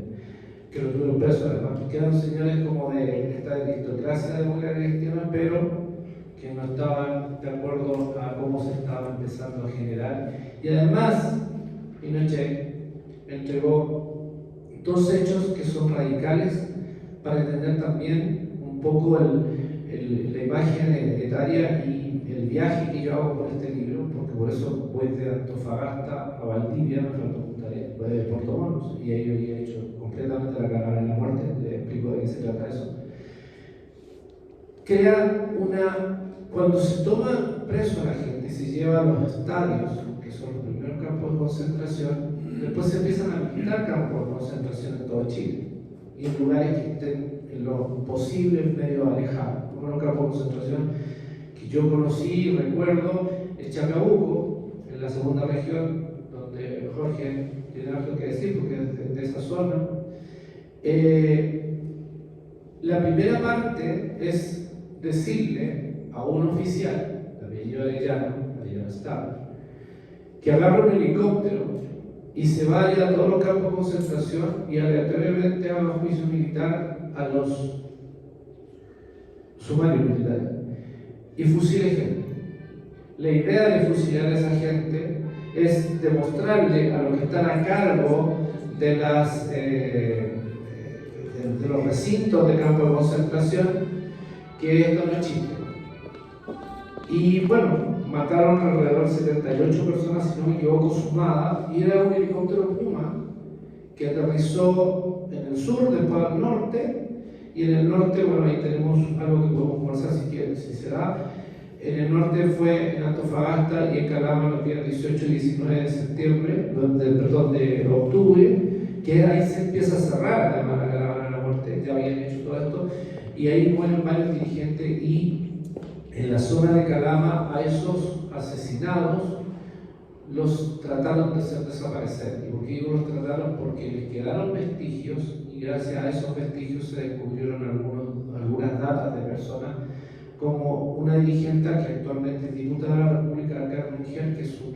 que los tuvieron presos además, que eran señores como de esta aristocracia democrática cristiana, pero que no estaban de acuerdo a cómo se estaba empezando a generar. Y además, Pinochet entregó 2 hechos que son radicales para entender también un poco la imagen etaria y el viaje que yo hago por este libro, porque por eso voy de Antofagasta a Valdivia, me faltó juntar de Puerto Monos, y ahí yo había hecho completamente la carrera de la muerte, le explico de qué se trata eso. Cuando se toma preso a la gente y se lleva a los estadios, que son los primeros campos de concentración, después se empiezan a habilitar campos de concentración en todo Chile, y en lugares que estén en lo posible medio alejados. Uno de los campos de concentración que yo conocí y recuerdo es Chacabuco, en la segunda región, donde Jorge tiene algo que decir porque es de esa zona. La primera parte es decirle a un oficial, de apellido Arellano Estado, que agarre un helicóptero y se vaya a todos los campos de concentración y aleatoriamente haga juicio militar a los sumarios militares y fusile gente. La idea de fusilar a esa gente es demostrarle a los que están a cargo de los recintos de campo de concentración que esto no es chiste. Y bueno, mataron alrededor de 78 personas, si no me equivoco, sumadas, y era un helicóptero Puma que aterrizó en el sur, después al norte, y en el norte, bueno, ahí tenemos algo que podemos conversar si quieren, si se da. En el norte fue en Antofagasta y en Calama los días 18 y 19 de septiembre, de octubre, que ahí se empieza a cerrar además la caravana de la muerte, ya habían hecho todo esto, y ahí mueren varios dirigentes, y en la zona de Calama a esos asesinados los trataron de hacer desaparecer. ¿Y por qué digo los trataron? Porque les quedaron vestigios, y gracias a esos vestigios se descubrieron algunas datas de personas, como una dirigente que actualmente es diputada de la República, Carmen Gier, que su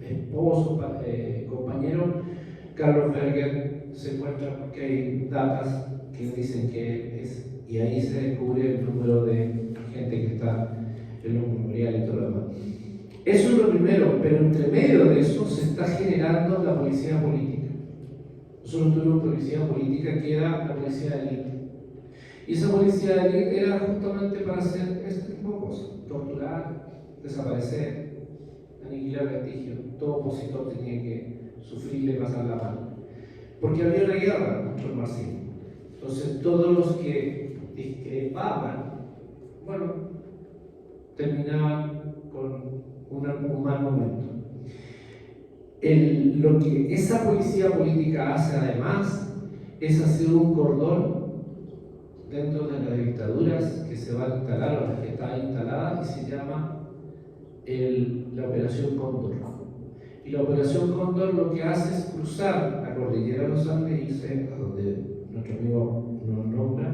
esposo, compañero, Carlos Berger, se encuentra porque hay datas que dicen que es, y ahí se descubre el número de gente que está en los memoriales y todo lo demás. Eso es lo primero, pero entre medio de eso se está generando la policía política. Nosotros tuvimos policía política que era la policía de élite. Y esa policía de élite era justamente para hacer este tipo de cosas: torturar, desaparecer, aniquilar vestigios. Todo opositor tenía que sufrirle y pasar la mano. Porque había una guerra contra el marxismo. Entonces todos los que discrepaban, bueno, terminaban con un mal momento. Lo que esa policía política hace además es hacer un cordón dentro de las dictaduras que se va a instalar o las que está instalada, y se llama la Operación Cóndor. Y la Operación Cóndor lo que hace es cruzar la cordillera de los Andes y irse a donde nuestro amigo nos nombra: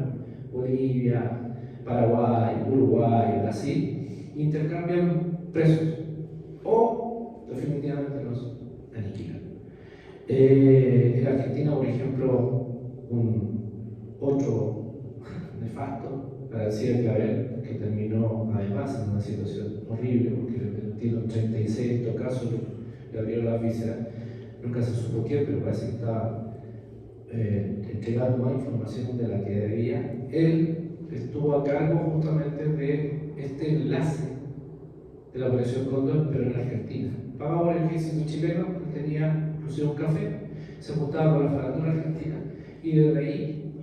Bolivia, Paraguay, Uruguay, Brasil, intercambian presos o definitivamente los aniquilan. En Argentina, por ejemplo, otro nefasto, García Clavel, que terminó además en una situación horrible porque le metieron 36 casos, le abrieron la vísceras, nunca se supo quién, pero parece que estaba entregando más información de la que debía. Él estuvo a cargo justamente de este enlace de la Operación Cóndor, pero en Argentina. Pagaba por el ejército chileno, que tenía inclusive un café, se juntaba con la farándula argentina y desde ahí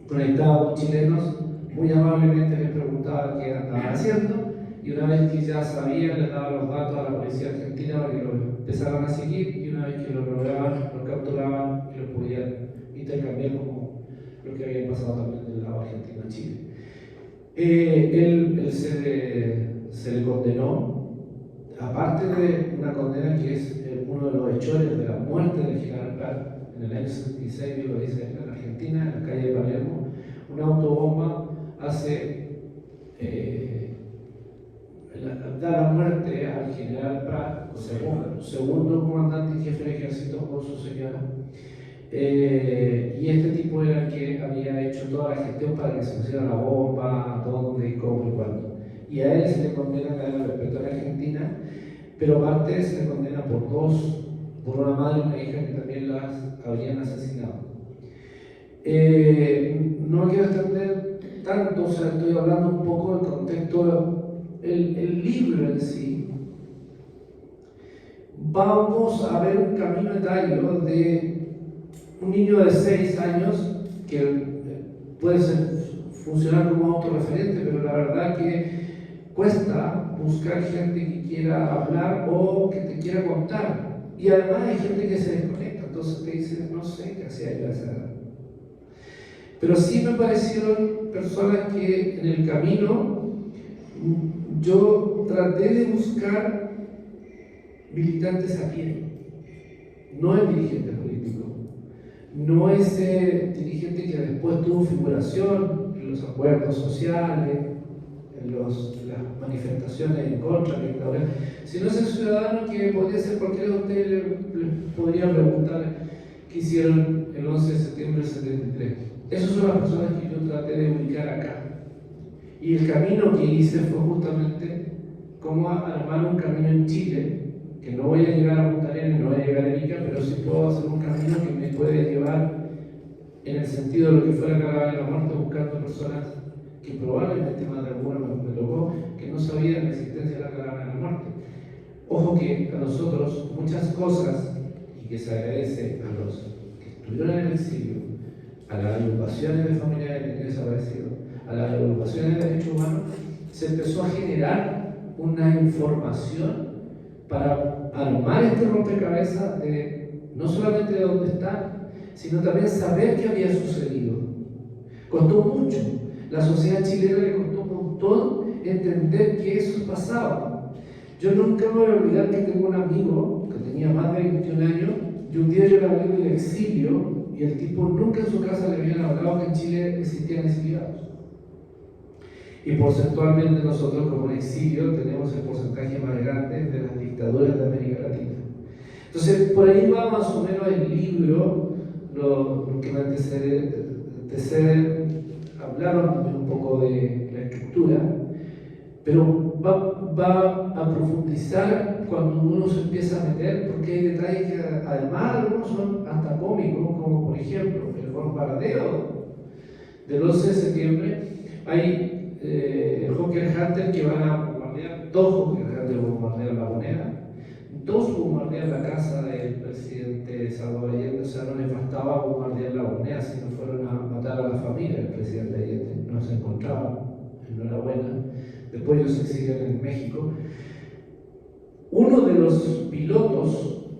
conectaba con chilenos, muy amablemente les preguntaba qué andaban haciendo y una vez que ya sabían, les daba los datos a la policía argentina para que los empezaran a seguir y una vez que los lograban, los capturaban y los podían intercambiar como lo que había pasado también del lado argentino a Chile. Él se le condenó, aparte de una condena que es uno de los hechores de la muerte del general Prat, en el año 66, lo dice en Argentina, en la calle de Palermo, una autobomba da la muerte al general Prat, segundo comandante en jefe del ejército, con su señora. Y este tipo era el que había hecho toda la gestión para que se pusiera la bomba, dónde, cómo y cuándo. Y a él se le condena a cadena perpetua en Argentina, pero aparte se le condena por una madre y una hija que también las habrían asesinado. No quiero extender tanto, o sea, estoy hablando un poco del contexto. El libro en sí, vamos a ver un camino etario de un niño de 6 años que puede funcionar como autorreferente, pero la verdad que cuesta buscar gente que quiera hablar o que te quiera contar. Y además hay gente que se desconecta, entonces te dice, no sé qué hacía yo a esa edad. Pero sí me parecieron personas que en el camino yo traté de buscar militantes a pie, no el dirigente político, no ese dirigente que después tuvo figuración en los acuerdos sociales, en las manifestaciones en contra de la dictadura, sino ese ciudadano que podría ser cualquiera de ustedes, le podría preguntar qué hicieron el 11 de septiembre del 73. Esas son las personas que yo traté de ubicar acá. Y el camino que hice fue justamente cómo armar un camino en Chile, que no voy a llegar a Punta Arenas, no voy a llegar a Ica, pero sí puedo hacer un camino que me puede llevar en el sentido de lo que fue la caravana de la muerte, buscando personas que probablemente más de alguna me tocó, que no sabían la existencia de la caravana de la muerte. Ojo que a nosotros muchas cosas, y que se agradece a los que estuvieron en el exilio, a las agrupaciones de familiares que tienen desaparecidos, a las agrupaciones de derechos humanos, se empezó a generar una información para armar este rompecabezas de no solamente de dónde están, sino también saber qué había sucedido. Costó mucho. La sociedad chilena le costó un montón entender que eso pasaba. Yo nunca me voy a olvidar que tengo un amigo que tenía más de 21 años y un día yo le hablé del exilio y el tipo nunca en su casa le habían hablado que en Chile existían exiliados. Y porcentualmente nosotros como exilio tenemos el porcentaje más grande de las dictaduras de América Latina. Entonces por ahí va más o menos el libro, lo que me antecede, hablaron un poco de la escritura, pero va a profundizar cuando uno se empieza a meter, porque hay detalles que además algunos son hasta cómicos, como por ejemplo el bombardeo del 11 de septiembre. Hay Hawker Hunter que van a bombardear, 2 Hawker Hunter bombardean la Moneda, 2 bombardean la casa del presidente Salvador Allende. O sea, no les bastaba bombardear la Moneda, sino fueron a matar a la familia del presidente Allende, no se encontraban, enhorabuena. Después ellos se exiliaron en México. Uno de los pilotos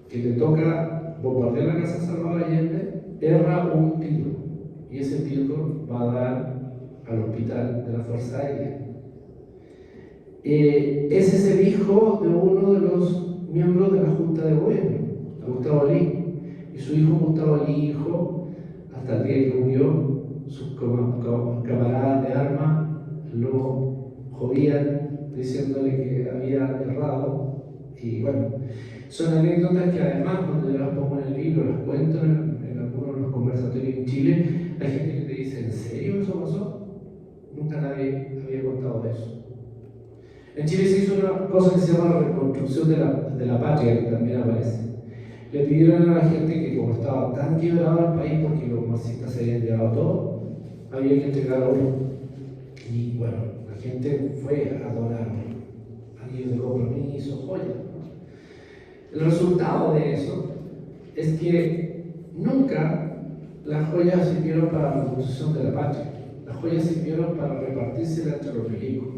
que le toca bombardear la casa de Salvador Allende erra un tiro, y ese tiro va a dar al hospital de la Fuerza Aérea. Ese es el hijo de uno de los miembros de la Junta de Gobierno, Gustavo Alí, y su hijo Gustavo Alí, hijo, hasta el día que murió, sus camaradas de armas lo jodían, diciéndole que había errado. Y bueno, son anécdotas que además cuando yo las pongo en el libro, las cuento en algunos de los conversatorios en Chile, hay gente que te dice, ¿en serio eso pasó? Nunca nadie había contado eso. En Chile se hizo una cosa que se llama la reconstrucción de la patria, que también aparece. Le pidieron a la gente que, como estaba tan quebrado el país porque los marxistas se habían llevado todo, había que entregar oro. Y bueno, la gente fue a donar anillos de compromiso, joyas. El resultado de eso es que nunca las joyas sirvieron para la reconstrucción de la patria. Las joyas sirvieron para repartirse entre los milicos.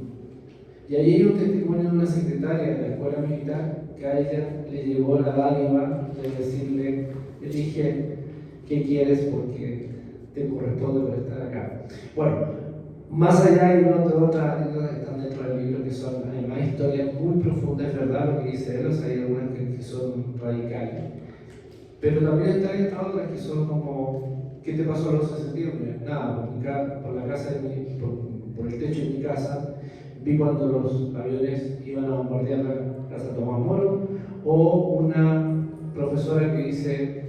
Y ahí hay un testimonio de una secretaria de la escuela militar que a ella le llegó la dádiva de decirle, elige qué quieres porque te corresponde por estar acá. Bueno, más allá hay otras anécdotas que están dentro del libro que son además historias muy profundas, es verdad lo que dice él, o sea, hay algunas que son radicales. Pero también están estas otras que son como, ¿qué te pasó el 11 de septiembre? Nada, por la casa por el techo de mi casa, vi cuando los aviones iban a bombardear la casa Tomás Moro, o una profesora que dice,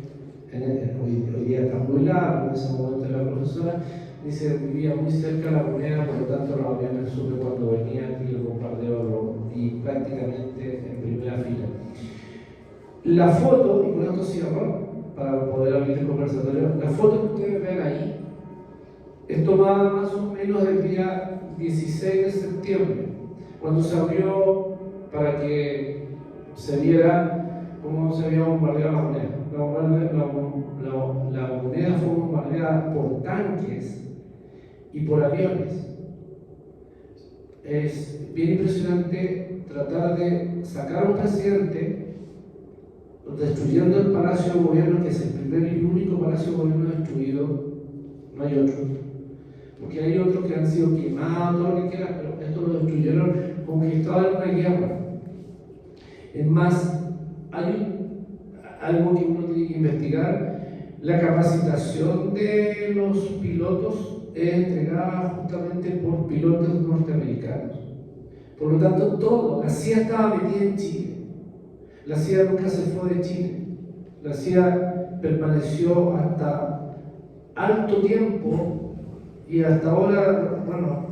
hoy día está muy largo, en ese momento la profesora, dice, vivía muy cerca de la moneda, por lo tanto los aviones supe cuando venían y el bombardeo lo vi prácticamente en primera fila. La foto, y con esto cierro, para poder abrir el conversatorio, la foto que ustedes ven ahí es tomada más o menos del día 16 de septiembre, cuando se abrió para que se viera cómo se había bombardeado la moneda. La moneda fue bombardeada por tanques y por aviones. Es bien impresionante tratar de sacar a un presidente destruyendo el Palacio de Gobierno, que es el primer y único Palacio de Gobierno destruido, no hay otro. Porque hay otros que han sido quemados, todo lo que quieras, pero esto lo destruyeron como que estaba en una guerra. Es más, hay algo que uno tiene que investigar. La capacitación de los pilotos es entregada justamente por pilotos norteamericanos. Por lo tanto, todo, la CIA estaba metida en Chile. La CIA nunca se fue de Chile. La CIA permaneció hasta alto tiempo y hasta ahora, bueno,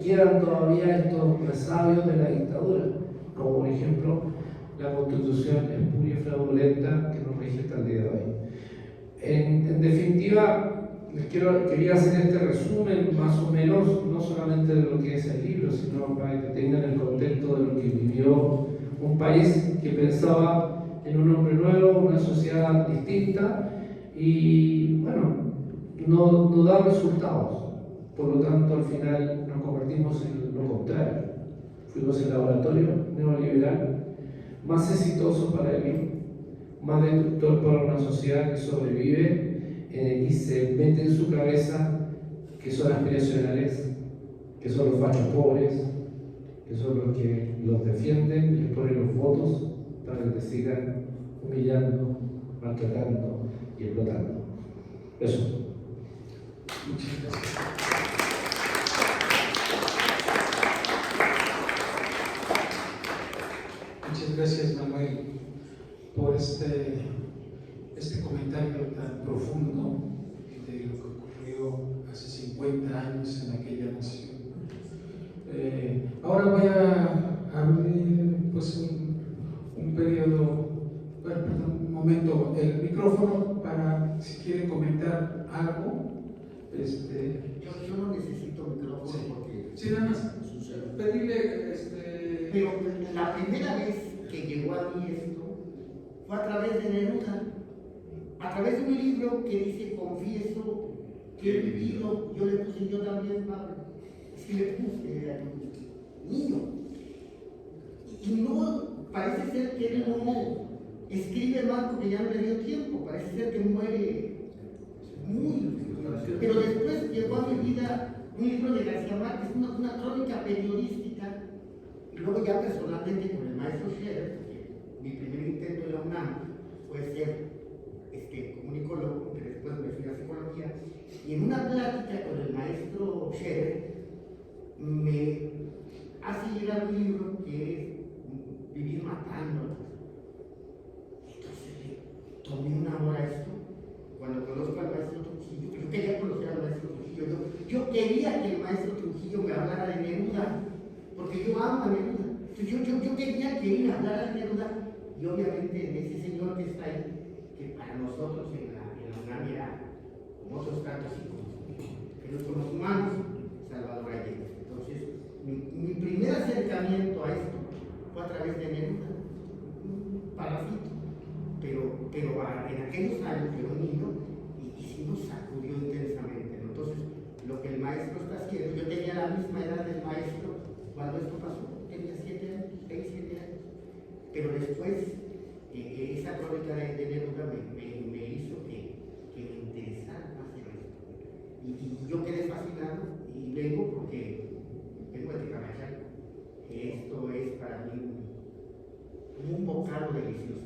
quedan todavía estos resabios de la dictadura, como por ejemplo la constitución espuria y fraudulenta que nos rige hasta el día de hoy. En definitiva, quería hacer este resumen más o menos, no solamente de lo que es el libro, sino para que tengan el contexto de lo que vivió un país que pensaba en un hombre nuevo, una sociedad distinta y bueno, no da resultados. Por lo tanto, al final nos convertimos en lo contrario. Fuimos el laboratorio neoliberal más exitoso para él, más destructor para una sociedad que sobrevive y se mete en su cabeza que son aspiracionales, que son los fachos pobres, que son los que los defienden y les ponen los votos para que te sigan humillando, maltratando y explotando. Eso. Muchas gracias. Muchas gracias, Manuel, por este comentario tan profundo de lo que ocurrió hace 50 años en aquella nación. Ahora voy a abrir pues, un periodo, bueno, perdón, un momento, el micrófono para si quiere comentar algo. Yo no necesito micrófono Sí. porque... Sí, nada más pedirle Pero la primera vez que llegó a mí esto fue a través de Neruda, a través de un libro que dice confieso que he vivido, yo le puse yo también, Pablo, es que le puse niño. Y no, parece ser que él no escribe más porque ya no le dio tiempo, parece ser que muere muy. Pero después llegó a mi vida un libro de García Márquez, una crónica periodística, y luego ya personalmente con el maestro Scherer, porque mi primer intento en la UNAM fue ser comunicólogo, que después me fui a psicología, y en una plática con el maestro Scherer me hace llegar un libro que el maestro Trujillo me hablara de Neruda, porque yo amo a Neruda. Entonces yo quería que él hablara de Neruda, y obviamente de ese señor que está ahí, que para nosotros en la UNAM era como otros tantos hijos, pero con los humanos, Salvador Allende. Entonces, mi primer acercamiento a esto fue a través de Neruda, un parrafito, pero en aquellos años yo niño y sí nos sacudió intensamente, ¿no? Entonces, lo que el maestro está haciendo, yo tenía la misma edad del maestro cuando esto pasó, tenía 7 años, 6, 7 años, pero después esa crónica de Neruda me hizo que me interesara más en esto, y yo quedé fascinado, y vengo porque vengo de Tecamachalco, que esto es para mí un bocado delicioso.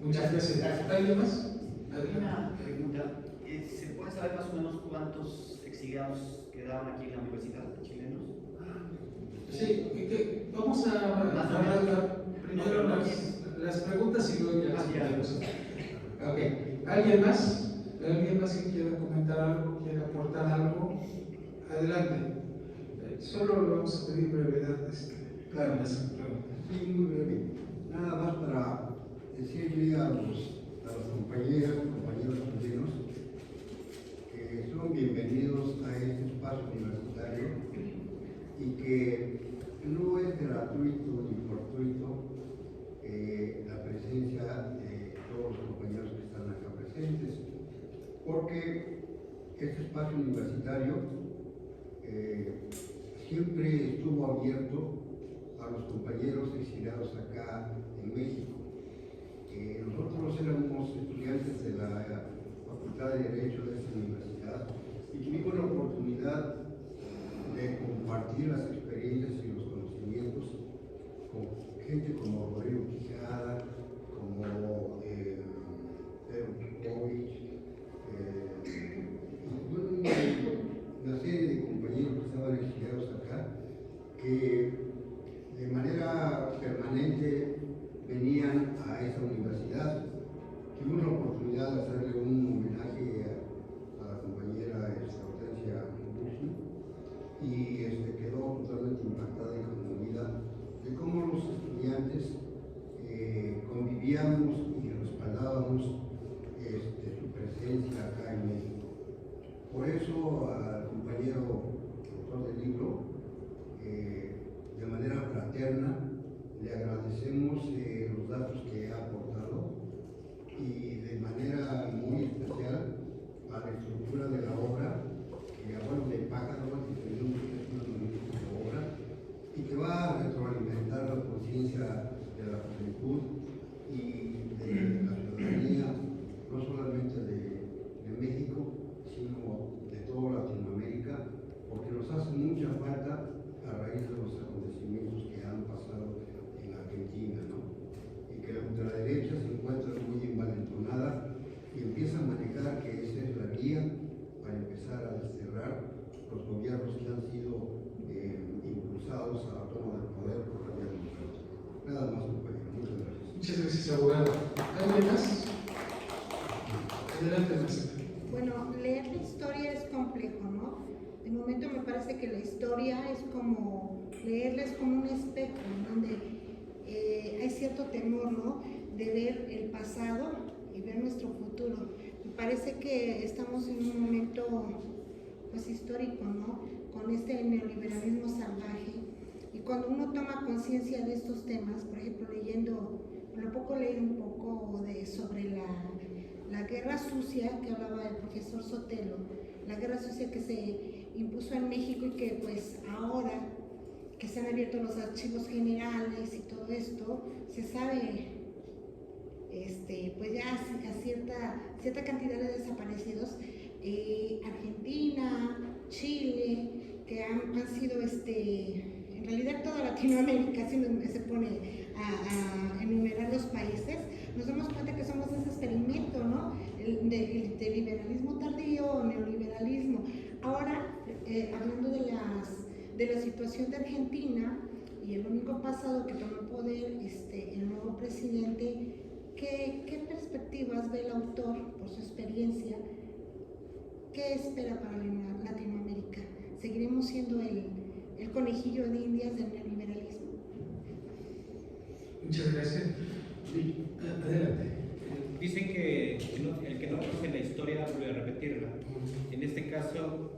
Muchas gracias. ¿Alguien más? Una pregunta. ¿Se puede saber más o menos cuántos exiliados quedaron aquí en la universidad, chilenos? Sí, vamos a hablar primero las preguntas y luego ya las preguntas. Ok, ¿alguien más? ¿Alguien más que quiera comentar algo, quiera aportar algo? Adelante. Solo le vamos a pedir brevedad. Claro. En esa pregunta. Sí, muy breve. Nada más para decirle a los compañeras, compañeros chilenos que son bienvenidos a este espacio universitario y que no es gratuito ni fortuito la presencia de todos los compañeros que están acá presentes, porque este espacio universitario siempre estuvo abierto a los compañeros exiliados acá en México. Nosotros éramos estudiantes de la Facultad de Derecho de esta universidad y tuvimos la oportunidad de compartir las experiencias y los conocimientos con gente como Rodrigo Quijada, como Pedro Kipovich, una serie de compañeros que estaban exiliados acá, que de manera permanente venían a esa universidad. Tuvimos la oportunidad de hacerle un homenaje a la compañera Hortensia Bushi y quedó totalmente impactada y conmovida de cómo los estudiantes convivíamos y respaldábamos su presencia acá en México. Por eso al compañero autor del libro, de manera fraterna, le agradecemos los datos que ha aportado y de manera muy especial a la estructura de la obra, que Abuelo de Pájaro, que tenemos una obra, y que va a retroalimentar la conciencia de la juventud y de la ciudadanía, no solamente de México, sino de toda Latinoamérica, porque nos hace mucha falta a raíz de los acontecimientos que han pasado en Argentina, ¿no? Y que la ultraderecha se encuentra muy envalentonada y empieza a manejar que esa es la guía para empezar a desterrar los gobiernos que han sido impulsados a la toma del poder por la vía democrática. Nada más, compañero. Muchas gracias. Muchas gracias, abogado. ¿Alguien más? Adelante, Marcela. Bueno, leer la historia es complejo, ¿no? De momento me parece que la historia es como, leerla es como un espejo, donde hay cierto temor, ¿no? De ver el pasado y ver nuestro futuro. Me parece que estamos en un momento, pues, histórico, ¿no? Con este neoliberalismo salvaje. Y cuando uno toma conciencia de estos temas, por ejemplo, leer un poco sobre la guerra sucia que hablaba el profesor Sotelo, la guerra sucia que se impuso en México y que pues ahora que se han abierto los archivos generales y todo esto, se sabe pues ya a cierta cantidad de desaparecidos, Argentina, Chile, que han sido en realidad toda Latinoamérica, si se pone a enumerar los países, nos damos cuenta que somos ese experimento, ¿no? De liberalismo tardío o neoliberalismo. Ahora, hablando de la situación de Argentina y el domingo pasado que tomó poder el nuevo presidente, ¿qué perspectivas ve el autor por su experiencia? ¿Qué espera para Latinoamérica? seguiremos siendo el conejillo de indias del neoliberalismo. Muchas gracias. Sí, adelante. Dicen que el que no conoce la historia vuelve a repetirla. En este caso,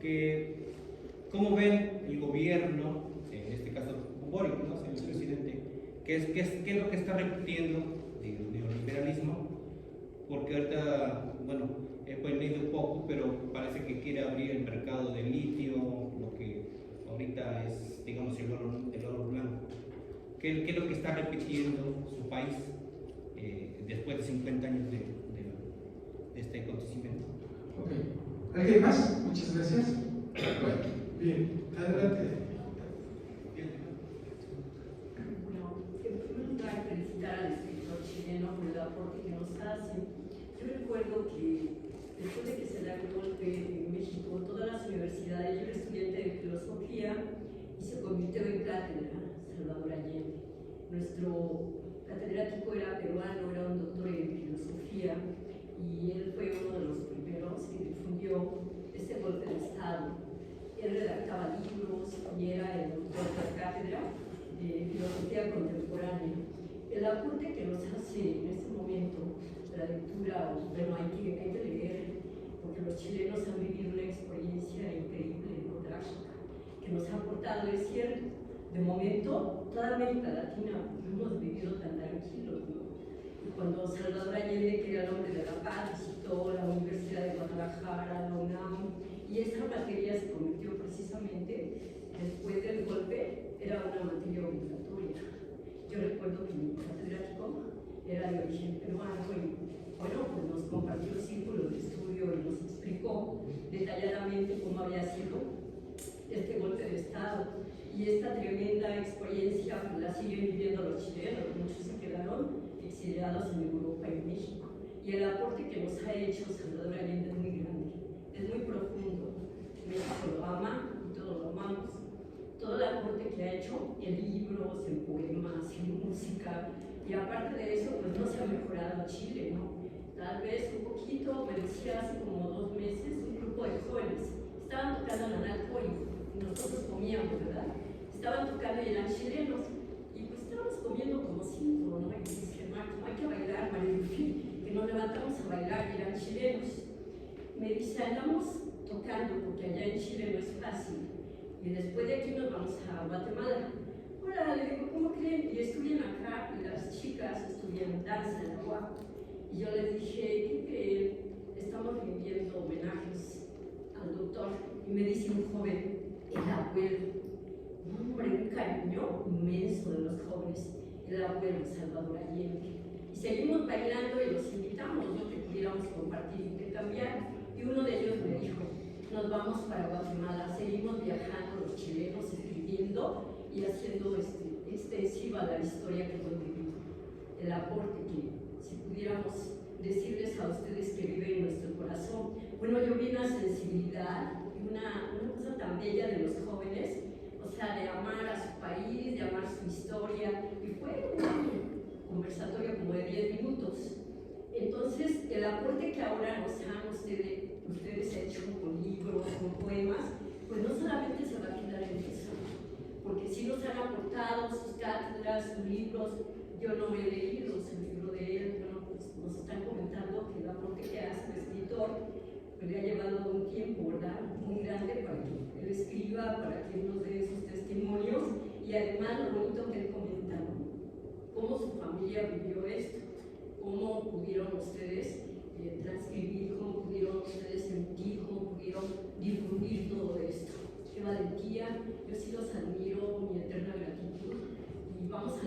¿cómo ve el gobierno, en este caso Boric, ¿no? Señor presidente, qué es lo que está repitiendo del neoliberalismo? Porque ahorita, bueno, he leído un poco, pero parece que quiere abrir el mercado del litio, lo que ahorita es, digamos, el oro blanco. ¿Qué es lo que está repitiendo su país después de 50 años de este acontecimiento? Ok. ¿Alguien más? Muchas gracias. Bueno, bien, adelante. Bueno, en primer lugar, felicitar al escritor chileno por el aporte que nos hace. Yo recuerdo que después de que se da el golpe en México, todas las universidades, yo era estudiante de filosofía y se convirtió en cátedra Salvador Allende. Nuestro catedrático era peruano, era un doctor en filosofía y él fue uno de los primeros que difundió este golpe de Estado. Él redactaba libros y era el doctor de la cátedra de filosofía contemporánea. El aporte que nos hace en este momento de la lectura, bueno, hay que leer, porque los chilenos han vivido una experiencia increíble, ¿no? Trágica, que nos ha aportado, es cierto. De momento, toda América Latina no hemos vivido tan tranquilos, ¿no? Y cuando Salvador Allende, que era el hombre de la paz, visitó la Universidad de Guadalajara, la UNAM, y esa materia se convirtió precisamente, después del golpe, era una materia obligatoria. Yo recuerdo que mi catedrático era de origen peruano y, bueno, pues nos compartió el círculo de estudio y nos explicó detalladamente cómo había sido este golpe de Estado. Y esta tremenda experiencia pues, la siguen viviendo los chilenos, muchos se quedaron exiliados en Europa y México. Y el aporte que nos ha hecho Salvador Allende es muy grande, es muy profundo. México lo ama y todos lo amamos. Todo el aporte que ha hecho en libros, en poemas, en música, y aparte de eso, pues no se ha mejorado Chile, ¿no? Tal vez un poquito, me decía hace como 2 meses, un grupo de jóvenes estaban tocando en Analco y nosotros comíamos, ¿verdad? Estaban tocando y eran chilenos, y pues estábamos comiendo como 5, ¿no? Y dije, Marco, hay que bailar, María Lucía, que nos levantamos a bailar y eran chilenos. Me dice, andamos tocando, porque allá en Chile no es fácil, y después de aquí nos vamos a Guatemala. Hola, le digo, ¿cómo creen? Y estudian acá, y las chicas estudian danza en la UAP. Y yo les dije, ¿qué creen? Estamos rindiendo homenajes al doctor. Y me dice un joven, el abuelo. Hombre, un cariño inmenso de los jóvenes, el abuelo Salvador Allende. Y seguimos bailando y los invitamos, ¿no? Que pudiéramos compartir y intercambiar. Y uno de ellos me dijo, nos vamos para Guatemala, seguimos viajando los chilenos, escribiendo y haciendo extensiva la historia que hemos vivido. El aporte que, si pudiéramos decirles a ustedes que vive en nuestro corazón. Bueno, yo vi una sensibilidad y una cosa tan bella de los jóvenes, o sea, de amar a su país, de amar su historia, y fue un conversatorio como de 10 minutos. Entonces, el aporte que ahora nos han ustedes hecho con libros, con poemas, pues no solamente se va a quedar en eso, porque sí nos han aportado sus cátedras, sus libros. Yo no he leído el libro de él, bueno, pues nos están comentando que el aporte que hace el escritor pues le ha llevado un tiempo, ¿verdad?, muy grande para que él escriba, para que él nos dé sus testimonios, y además lo bonito que él comenta, ¿no? Cómo su familia vivió esto, cómo pudieron ustedes transcribir, cómo pudieron ustedes sentir, cómo pudieron difundir todo esto. Qué valentía, yo sí los admiro, mi eterna gratitud, y vamos a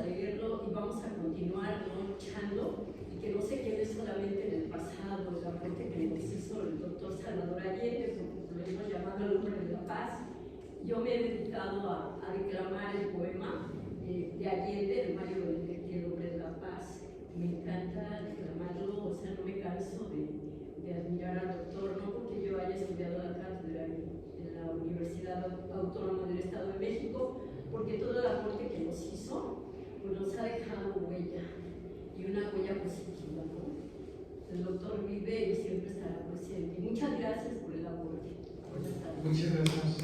leerlo y vamos a continuar, ¿no?, luchando, y que no se quede solamente en el pasado, el aporte que nos hizo el doctor Salvador Allende, porque lo hemos llamado el hombre de la paz. Yo me he dedicado a declamar el poema de Allende, de Mario Benedetti, el hombre de la paz. Me encanta declamarlo, o sea, no me canso de admirar al doctor, no porque yo haya estudiado la cátedra en la Universidad Autónoma del Estado de México, porque todo el aporte que nos hizo, pues nos ha dejado huella, y una huella positiva, ¿no? El doctor vive y siempre estará presente. Muchas gracias por el aporte. Buenas tardes. Muchas gracias.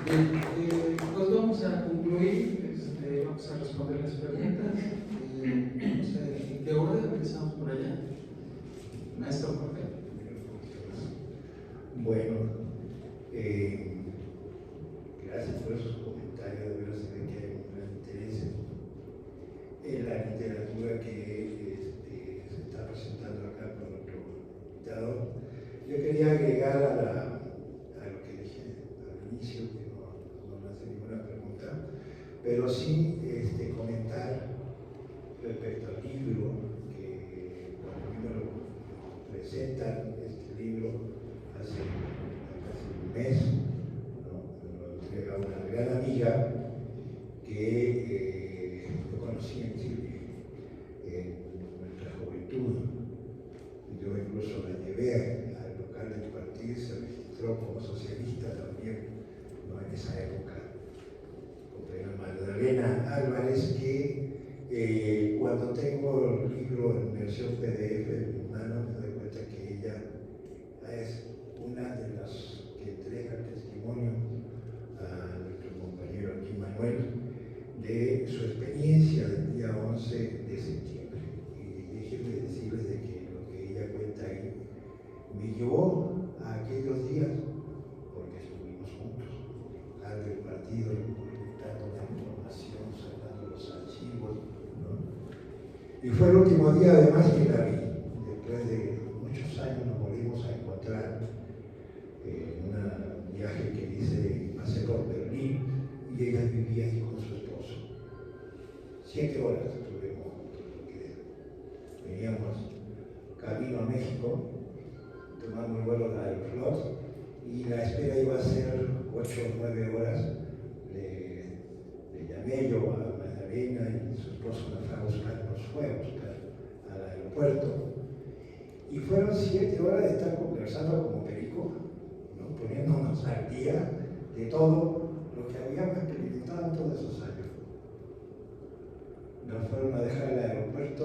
Bien, pues vamos a concluir, vamos a responder las preguntas. No sé, ¿de orden empezamos por allá? Maestro Jorge. Bueno, gracias por esos comentarios, de verdad se ve que hay un gran interés en la literatura que se está presentando acá por nuestro invitado. Yo quería agregar a lo que dije al inicio, que no me hace ninguna pregunta, pero sí comentar respecto al libro, que cuando a mí me lo presentan, este libro, hace casi un mes, ¿no? Me lo entrega una gran amiga que yo conocí en Chile, en nuestra juventud. Yo incluso la llevé al local del partido y se registró como socialista también, ¿no? En esa época. Compañera Magdalena Álvarez, que cuando tengo el libro en versión PDF en mi mano, me doy cuenta que ella es una de las que entrega el testimonio a nuestro compañero aquí Manuel de su experiencia del día 11 de septiembre. Y déjenme decirles de que lo que ella cuenta ahí me llevó a aquellos días, porque estuvimos juntos, al del partido, recolectando la información, sacando los archivos, ¿no? Y fue el último día además que la vi. Después de muchos años nos volvimos a encontrar en un viaje que hice, pasé por Berlín, y ella vivía ahí con su esposo. 7 horas estuvimos juntos, porque veníamos camino a México, tomamos el vuelo de Aeroflot, y la espera iba a ser 8 o 9 horas. Le llamé yo a Magdalena y su esposo me fue a buscar, nos fue a buscar al aeropuerto. Y fueron 7 horas de estar conversando como perico, ¿no? Poniéndonos al día de todo lo que habíamos experimentado en todos esos años. Nos fueron a dejar al aeropuerto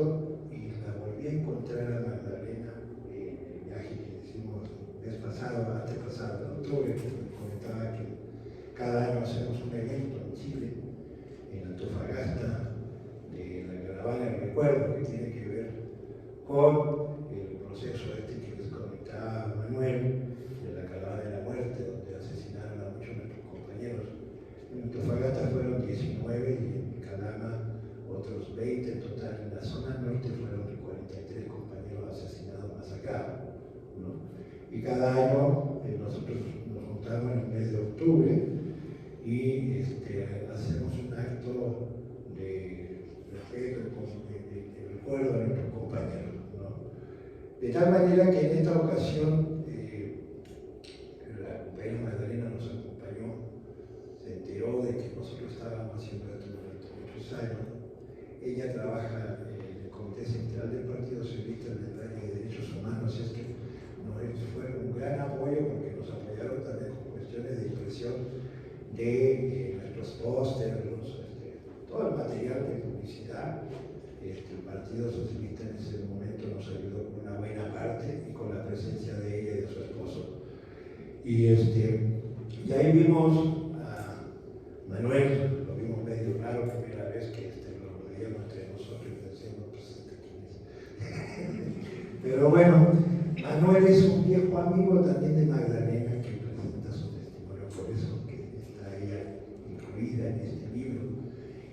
y la volví a encontrar a Magdalena en el viaje que hicimos el mes pasado, antepasado, en octubre. Me comentaba que cada año hacemos un evento en Chile, en Antofagasta, de la caravana del recuerdo, que tiene que ver con el proceso que les comentaba Manuel, de la caravana de la muerte, donde asesinaron a muchos de nuestros compañeros. En Antofagasta fueron 19 y en Calama otros 20, en total en la zona norte fueron 43 compañeros asesinados, masacrados, ¿no? Y cada año nosotros nos juntamos en el mes de octubre y hacemos un acto de respeto, de recuerdo a nuestros compañeros, ¿no? De tal manera que en esta ocasión la compañera Magdalena nos acompañó, se enteró de que nosotros estábamos haciendo esto durante muchos años. Ella trabaja en el Comité Central del Partido Socialista en el área de Derechos Humanos, y es que fue un gran apoyo porque nos apoyaron también con cuestiones de impresión de nuestros pósteres, todo el material de publicidad. El Partido Socialista en ese momento nos ayudó con una buena parte y con la presencia de ella y de su esposo. Y ahí vimos a Manuel, lo vimos medio raro, primera vez que lo veíamos entre nosotros y decíamos, pues, ¿quién es? Pero bueno, Manuel es un viejo amigo también de Magdalena que presenta su testimonio, por eso que está ella incluida en este libro.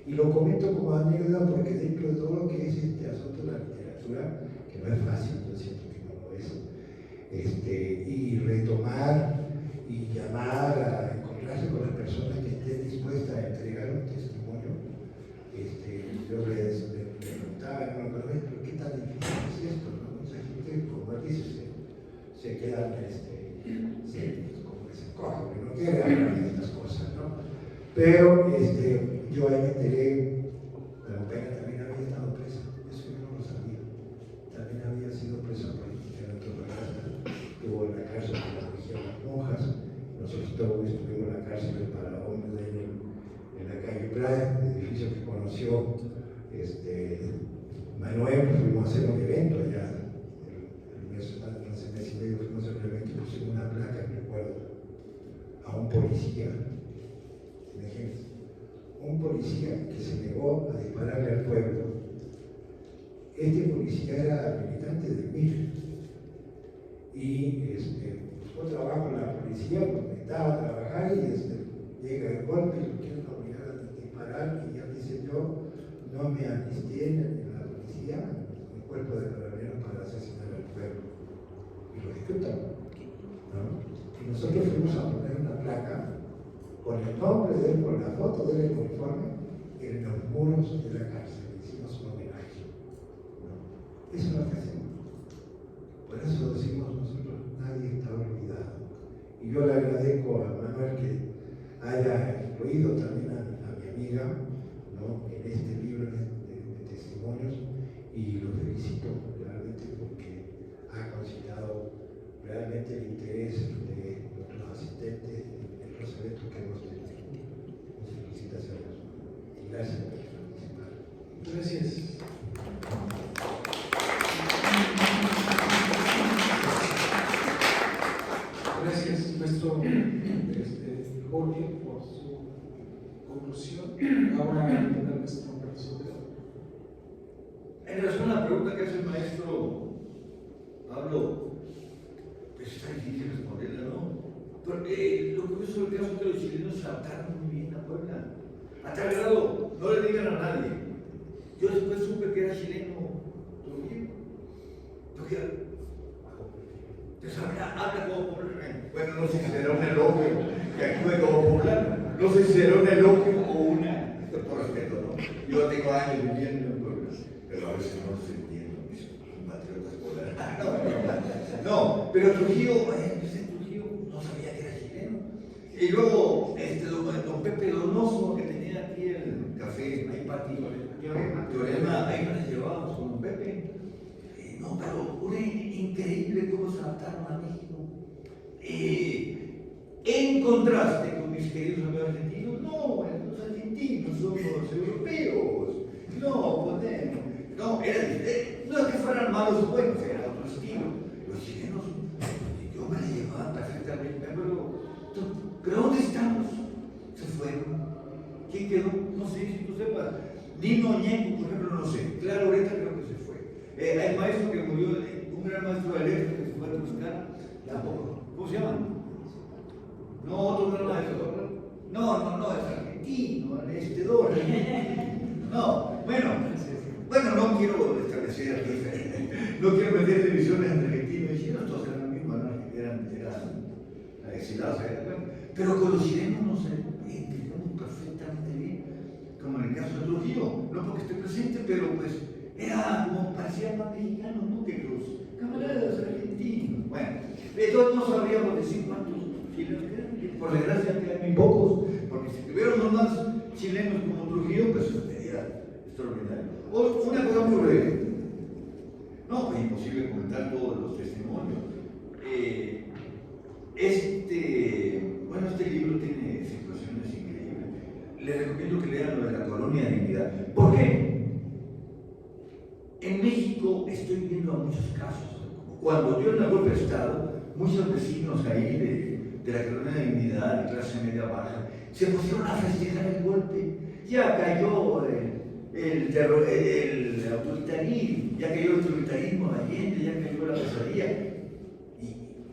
Y lo comento como anécdota porque dentro de todo lo que es este asunto de la literatura, que no es fácil, yo siento que no lo es, y retomar y llamar a encontrarse con las personas que estén dispuestas a entregar un testimonio, yo les preguntaba, pero ¿qué tan difícil es esto? ¿No? Mucha gente, como él dice, se quedan, como que se cojan, que no quiere hablar de estas cosas, ¿no? Pero yo ahí me enteré, la compañera también había estado presa, eso yo no lo sabía. También había sido presa política en Antofagasta, estuvo en la cárcel de la región Las Monjas, nosotros estuvimos en la cárcel para hombres en la calle Playa, el edificio que conoció Manuel. Fuimos a hacer un evento allá, hace mes y medio fuimos a hacer un evento y pusimos policía, imagínense, un policía que se negó a dispararle al pueblo. Este policía era militante del MIR y buscó trabajo en la policía, porque estaba a trabajar y llega el golpe y lo quieren obligar a disparar y ya dice: yo no me alisté en la policía, en el cuerpo de carabineros para asesinar al pueblo. Y lo ejecutan, ¿no? Y nosotros fuimos a poner una placa con el nombre de él, con la foto de él en el uniforme, en los muros de la cárcel. Hicimos un homenaje, ¿no? Eso es lo que hacemos. Por eso decimos nosotros: nadie está olvidado. Y yo le agradezco a Manuel que haya incluido también a mi amiga, ¿no?, en este libro de testimonios, y lo felicito realmente porque ha conciliado realmente el interés de nuestros asistentes en los eventos que hemos tenido. Muchas felicitaciones y gracias por participar. Gracias. Gracias, nuestro Jorge, por su conclusión. Ahora tendrá nuestro profesor. En relación a la pregunta que hace el maestro Pablo, pues está difícil responderla, ¿no? Porque lo curioso del caso es que los chilenos se adaptaron muy bien a Puebla. A tal grado, no le digan a nadie. Yo después supe que era chileno, Trujillo. Porque habla como poblano. Bueno, no sé si será un elogio que actúe como poblano. No sé si será un elogio o una. Con todo respeto, ¿no? Yo tengo años viviendo en Puebla, pero a veces no se entiende mis patriotas poblanos. No, pero Trujillo, Trujillo no sabía que era chileno. Y luego, don Pepe Donoso, que tenía aquí el café, ahí partido, Teorema, ahí nos llevábamos con don Pepe. No, pero fue increíble cómo se adaptaron a México. En contraste con mis queridos amigos argentinos, no, los argentinos somos europeos. No, no, no es que fueran malos o buenos, era otro estilo. Los chilenos, yo me la llevaba perfectamente, pero ¿dónde estamos? Se fueron. ¿Quién quedó? No sé, si tú sepas. Nino Ñeco, por ejemplo, no sé. Claro, ahorita creo que se fue. El maestro que murió, un gran maestro de eléctrica que se fue a Toscana, tampoco. ¿Cómo se llama? No, otro gran maestro. No, es argentino, Dora. No, bueno, no quiero establecer, no quiero meter divisiones entre argentinos y chilenos, todos eran los mismos, ¿no? eran exilados, pero con los chilenos nos entendemos perfectamente bien, como en el caso de Trujillo, no porque esté presente, pero pues era como parecían más mexicanos, ¿no?, que los camaradas argentinos. Bueno, entonces no sabríamos decir cuántos chilenos quedan, por desgracia quedan muy pocos, porque si tuviéramos más chilenos como Trujillo, pues sería extraordinario. Una cosa muy breve. No, es imposible comentar todos los testimonios. Este libro tiene situaciones increíbles. Les recomiendo que lean lo de la colonia de Dignidad. ¿Por qué? En México estoy viendo a muchos casos. Cuando dio el golpe de Estado, muchos vecinos ahí de la colonia de Dignidad, de clase media baja, se pusieron a festejar el golpe. Ya cayó el autoritarismo, ya cayó el autoritarismo de Allende, ya cayó la pesadilla. Y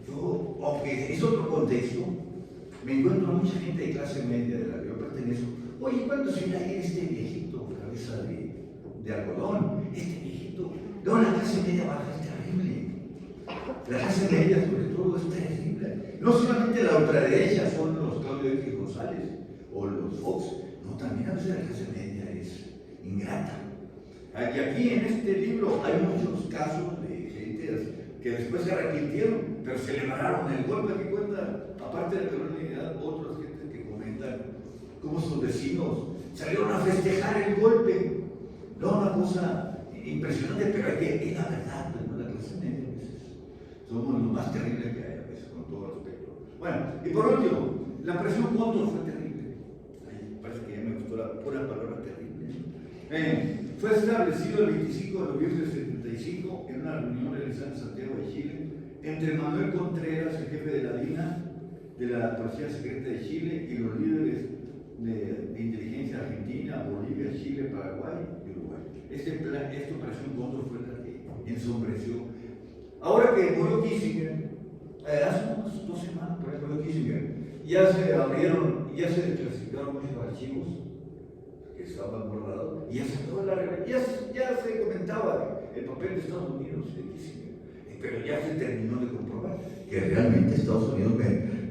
yo, aunque es otro contexto, me encuentro a mucha gente de clase media de la que yo pertenezco. Oye, ¿cuándo se irá a ir este viejito, cabeza de algodón? Este viejito. No, la clase media baja es terrible. La clase media, sobre todo, es terrible. No solamente la ultraderecha son los Claudio X González o los Fox, no, también a veces la clase media es ingrata. Y aquí en este libro hay muchos casos de gente que después se arrepintieron, pero celebraron el golpe. Que cuenta, aparte de la colonia, otras gentes que comentan cómo sus vecinos salieron a festejar el golpe. No, una cosa impresionante, pero es la verdad, ¿no? La clase media a veces somos lo más terrible que hay a veces, con todo respeto. Bueno, y por último, la presión Cóndor fue terrible. Ay, parece que ya me gustó la pura palabra terrible. Fue establecido el 25 de noviembre del 75 en una reunión realizada en Santiago de Chile entre Manuel Contreras, el jefe de la DINA, de la Policía Secreta de Chile y los líderes de inteligencia argentina, Bolivia, Chile, Paraguay y Uruguay. Esta operación Cóndor fue la que ensombreció. Ahora que murió Kissinger, hace unas 2 semanas por ahí murió Kissinger, ya se abrieron, ya se desclasificaron muchos archivos que estaban guardados, y ya se acabó la ya se comentaba el papel de Estados Unidos de Kissinger, pero ya se terminó de comprobar que realmente Estados Unidos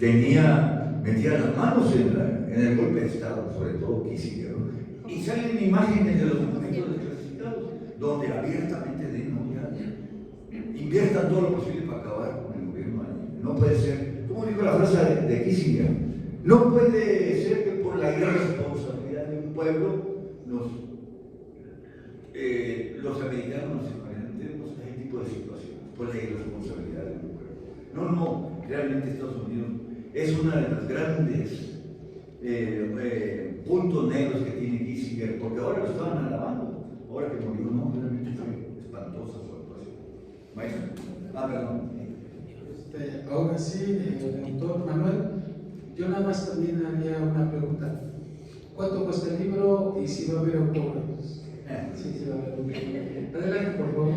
metía las manos en el golpe de Estado, sobre todo Kissinger, ¿no? Y salen imágenes de los documentos desclasificados, donde abiertamente denuncian, inviertan todo lo posible para acabar con el gobierno ahí. No puede ser, como dijo la frase de Kissinger, no puede ser que por la irresponsabilidad de un pueblo los americanos nos enfrentemos a este tipo de situaciones, por la irresponsabilidad de un pueblo. No, realmente Estados Unidos es una de las grandes puntos negros que tiene Kissinger, porque ahora lo estaban alabando, ahora que murió, no, realmente fue espantosa su actuación. Maestro, perdón. Ahora sí, doctor Manuel, yo nada más también haría una pregunta. ¿Cuánto cuesta el libro y si va a haber autógrafos? Sí, va a haber autógrafos. Adelante, por favor.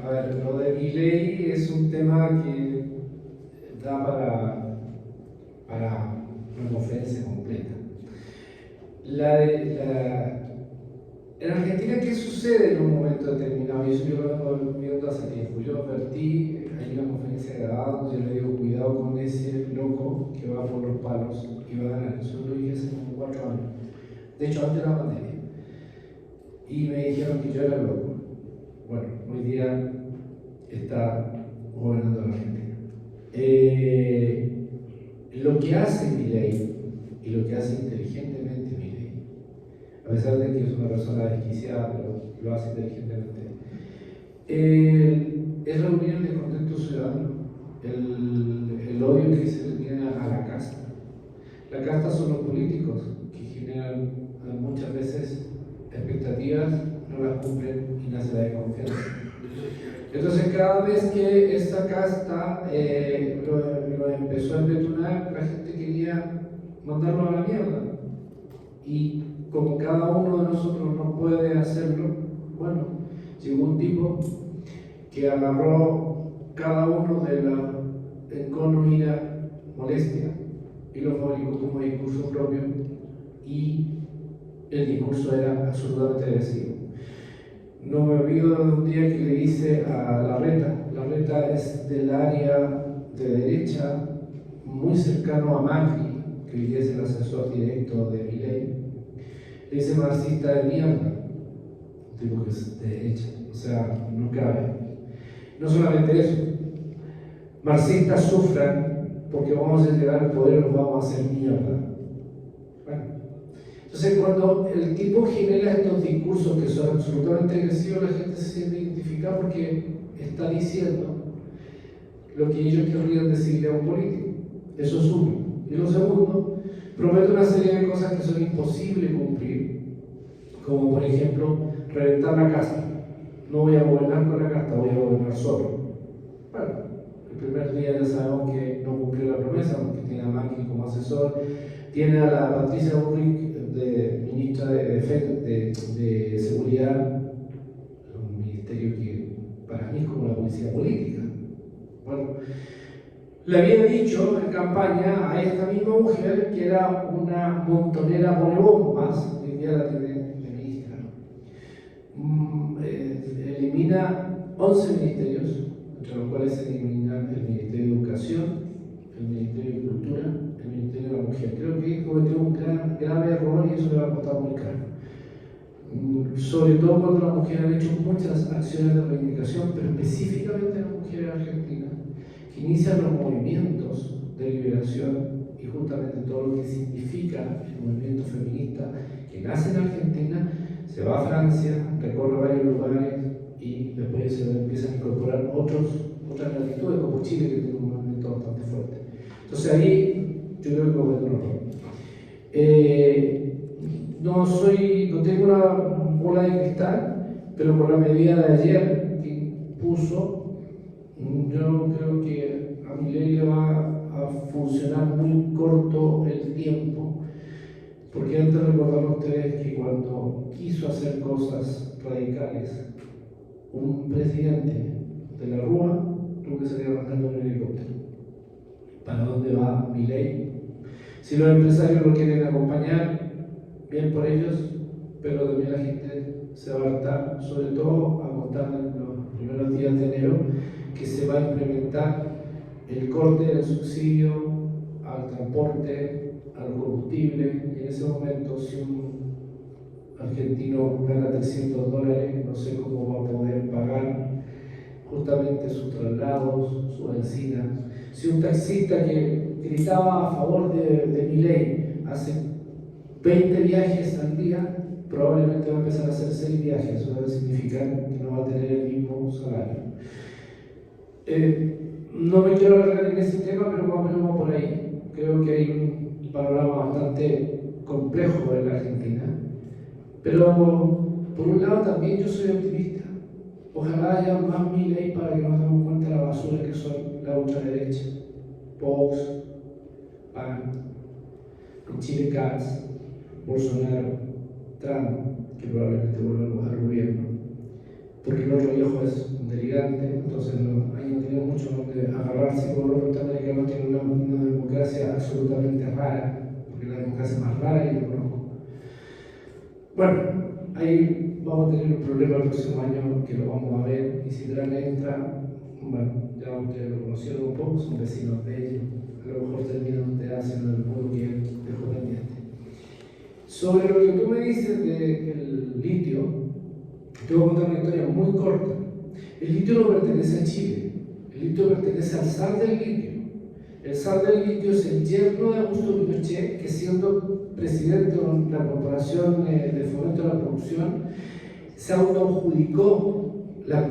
A ver, lo de Milei es un tema que da para una conferencia completa. En Argentina, ¿qué sucede en un momento determinado? Y eso yo lo vengo viendo hace tiempo. Yo advertí, hay una conferencia grabada donde yo le digo, cuidado con ese loco que va por los palos y va a ganar. Eso lo dije hace como 4 años. De hecho, antes de la pandemia. Y me dijeron que yo era loco. Bueno, hoy día está gobernando la Argentina. Lo que hace Milei y lo que hace inteligentemente Milei, a pesar de que es una persona desquiciada, pero lo hace inteligentemente, es reunir el descontento ciudadano, el odio que se le tiene a la casta. La casta son los políticos que generan muchas veces expectativas, no las cumplen y nace la desconfianza. Entonces, cada vez que esta casta lo empezó a empetunar, la gente quería mandarlo a la mierda. Y como cada uno de nosotros no puede hacerlo, bueno, llegó un tipo que agarró cada uno de la encono, ira, molestia y lo fabricó como discurso propio, y el discurso era absolutamente agresivo. No me olvido de un día que le hice a Larreta es del área de derecha, muy cercano a Macri, que hoy día es el asesor directo de Milei. Le dice marxista de mierda, tipo que es de derecha, o sea, no cabe. No solamente eso, marxistas sufran porque vamos a llegar al poder y los vamos a hacer mierda. Bueno, entonces cuando el tipo genera estos discursos que son absolutamente agresivos, la gente se siente identificada porque está diciendo lo que ellos querrían decirle a un político. Eso es uno. Y lo segundo, promete una serie de cosas que son imposibles cumplir, como por ejemplo reventar la casa. No voy a gobernar con la casta, voy a gobernar solo. Bueno, el primer día ya sabemos que no cumplió la promesa porque tiene a Macri como asesor, tiene a la Patricia Bullrich de ministra de Seguridad, un ministerio que para mí es como la policía política. Bueno, le había dicho en campaña a esta misma mujer que era una montonera pone bombas, hoy día la tiene de ministra. Elimina 11 ministerios, entre los cuales se elimina el Ministerio de Educación, el Ministerio de Cultura, el Ministerio de la Mujer. Creo que cometió un grave error y eso le va a costar muy caro. Sobre todo cuando las mujeres han hecho muchas acciones de reivindicación, pero específicamente las mujeres argentinas, que inician los movimientos de liberación y justamente todo lo que significa el movimiento feminista que nace en Argentina, se va a Francia, recorre varios lugares y después se empiezan a incorporar otras latitudes como Chile, que tiene un movimiento bastante fuerte. Entonces ahí yo creo que comete un error. No tengo una bola de cristal, pero por la medida de ayer que puso, yo creo que a Milei le va a funcionar muy corto el tiempo, porque antes recordaron ustedes que cuando quiso hacer cosas radicales, un presidente de la Rúa tuvo que salir arrancando en un helicóptero. ¿Para dónde va Milei? Si los empresarios lo quieren acompañar, bien por ellos, pero también la gente se va a hartar, sobre todo a contar en los primeros días de enero, que se va a implementar el corte del subsidio al transporte, al combustible, y en ese momento si un argentino gana $300, no sé cómo va a poder pagar justamente sus traslados, su benzina. Si un taxista que gritaba a favor de Milei hace 20 viajes al día, probablemente va a empezar a hacer 6 viajes, eso debe significar que no va a tener el mismo salario. No me quiero alargar en ese tema, pero más o menos va por ahí. Creo que hay un panorama bastante complejo en la Argentina, pero por un lado también yo soy optimista. Ojalá haya más Milei para que nos demos cuenta de la basura que son la ultraderecha, Vox, PAN, en Chile Katz, Bolsonaro, Trump, que probablemente vuelva al gobierno, porque el otro viejo es un delirante, entonces ahí no tiene mucho donde agarrarse. Como los norteamericanos tienen una democracia absolutamente rara, porque es la democracia más rara que yo conozco. Bueno, ahí vamos a tener un problema el próximo año que lo vamos a ver, y si Trump entra, bueno, ya ustedes lo conocieron un poco, son vecinos de ellos, a lo mejor terminan de hacer el muro que él dejó pendiente. Sobre lo que tú me dices del litio, te voy a contar una historia muy corta. El litio no pertenece a Chile, el litio pertenece al zar del litio. El zar del litio es el yerno de Augusto Pinochet, que siendo presidente de la Corporación de Fomento de la Producción, se autoadjudicó la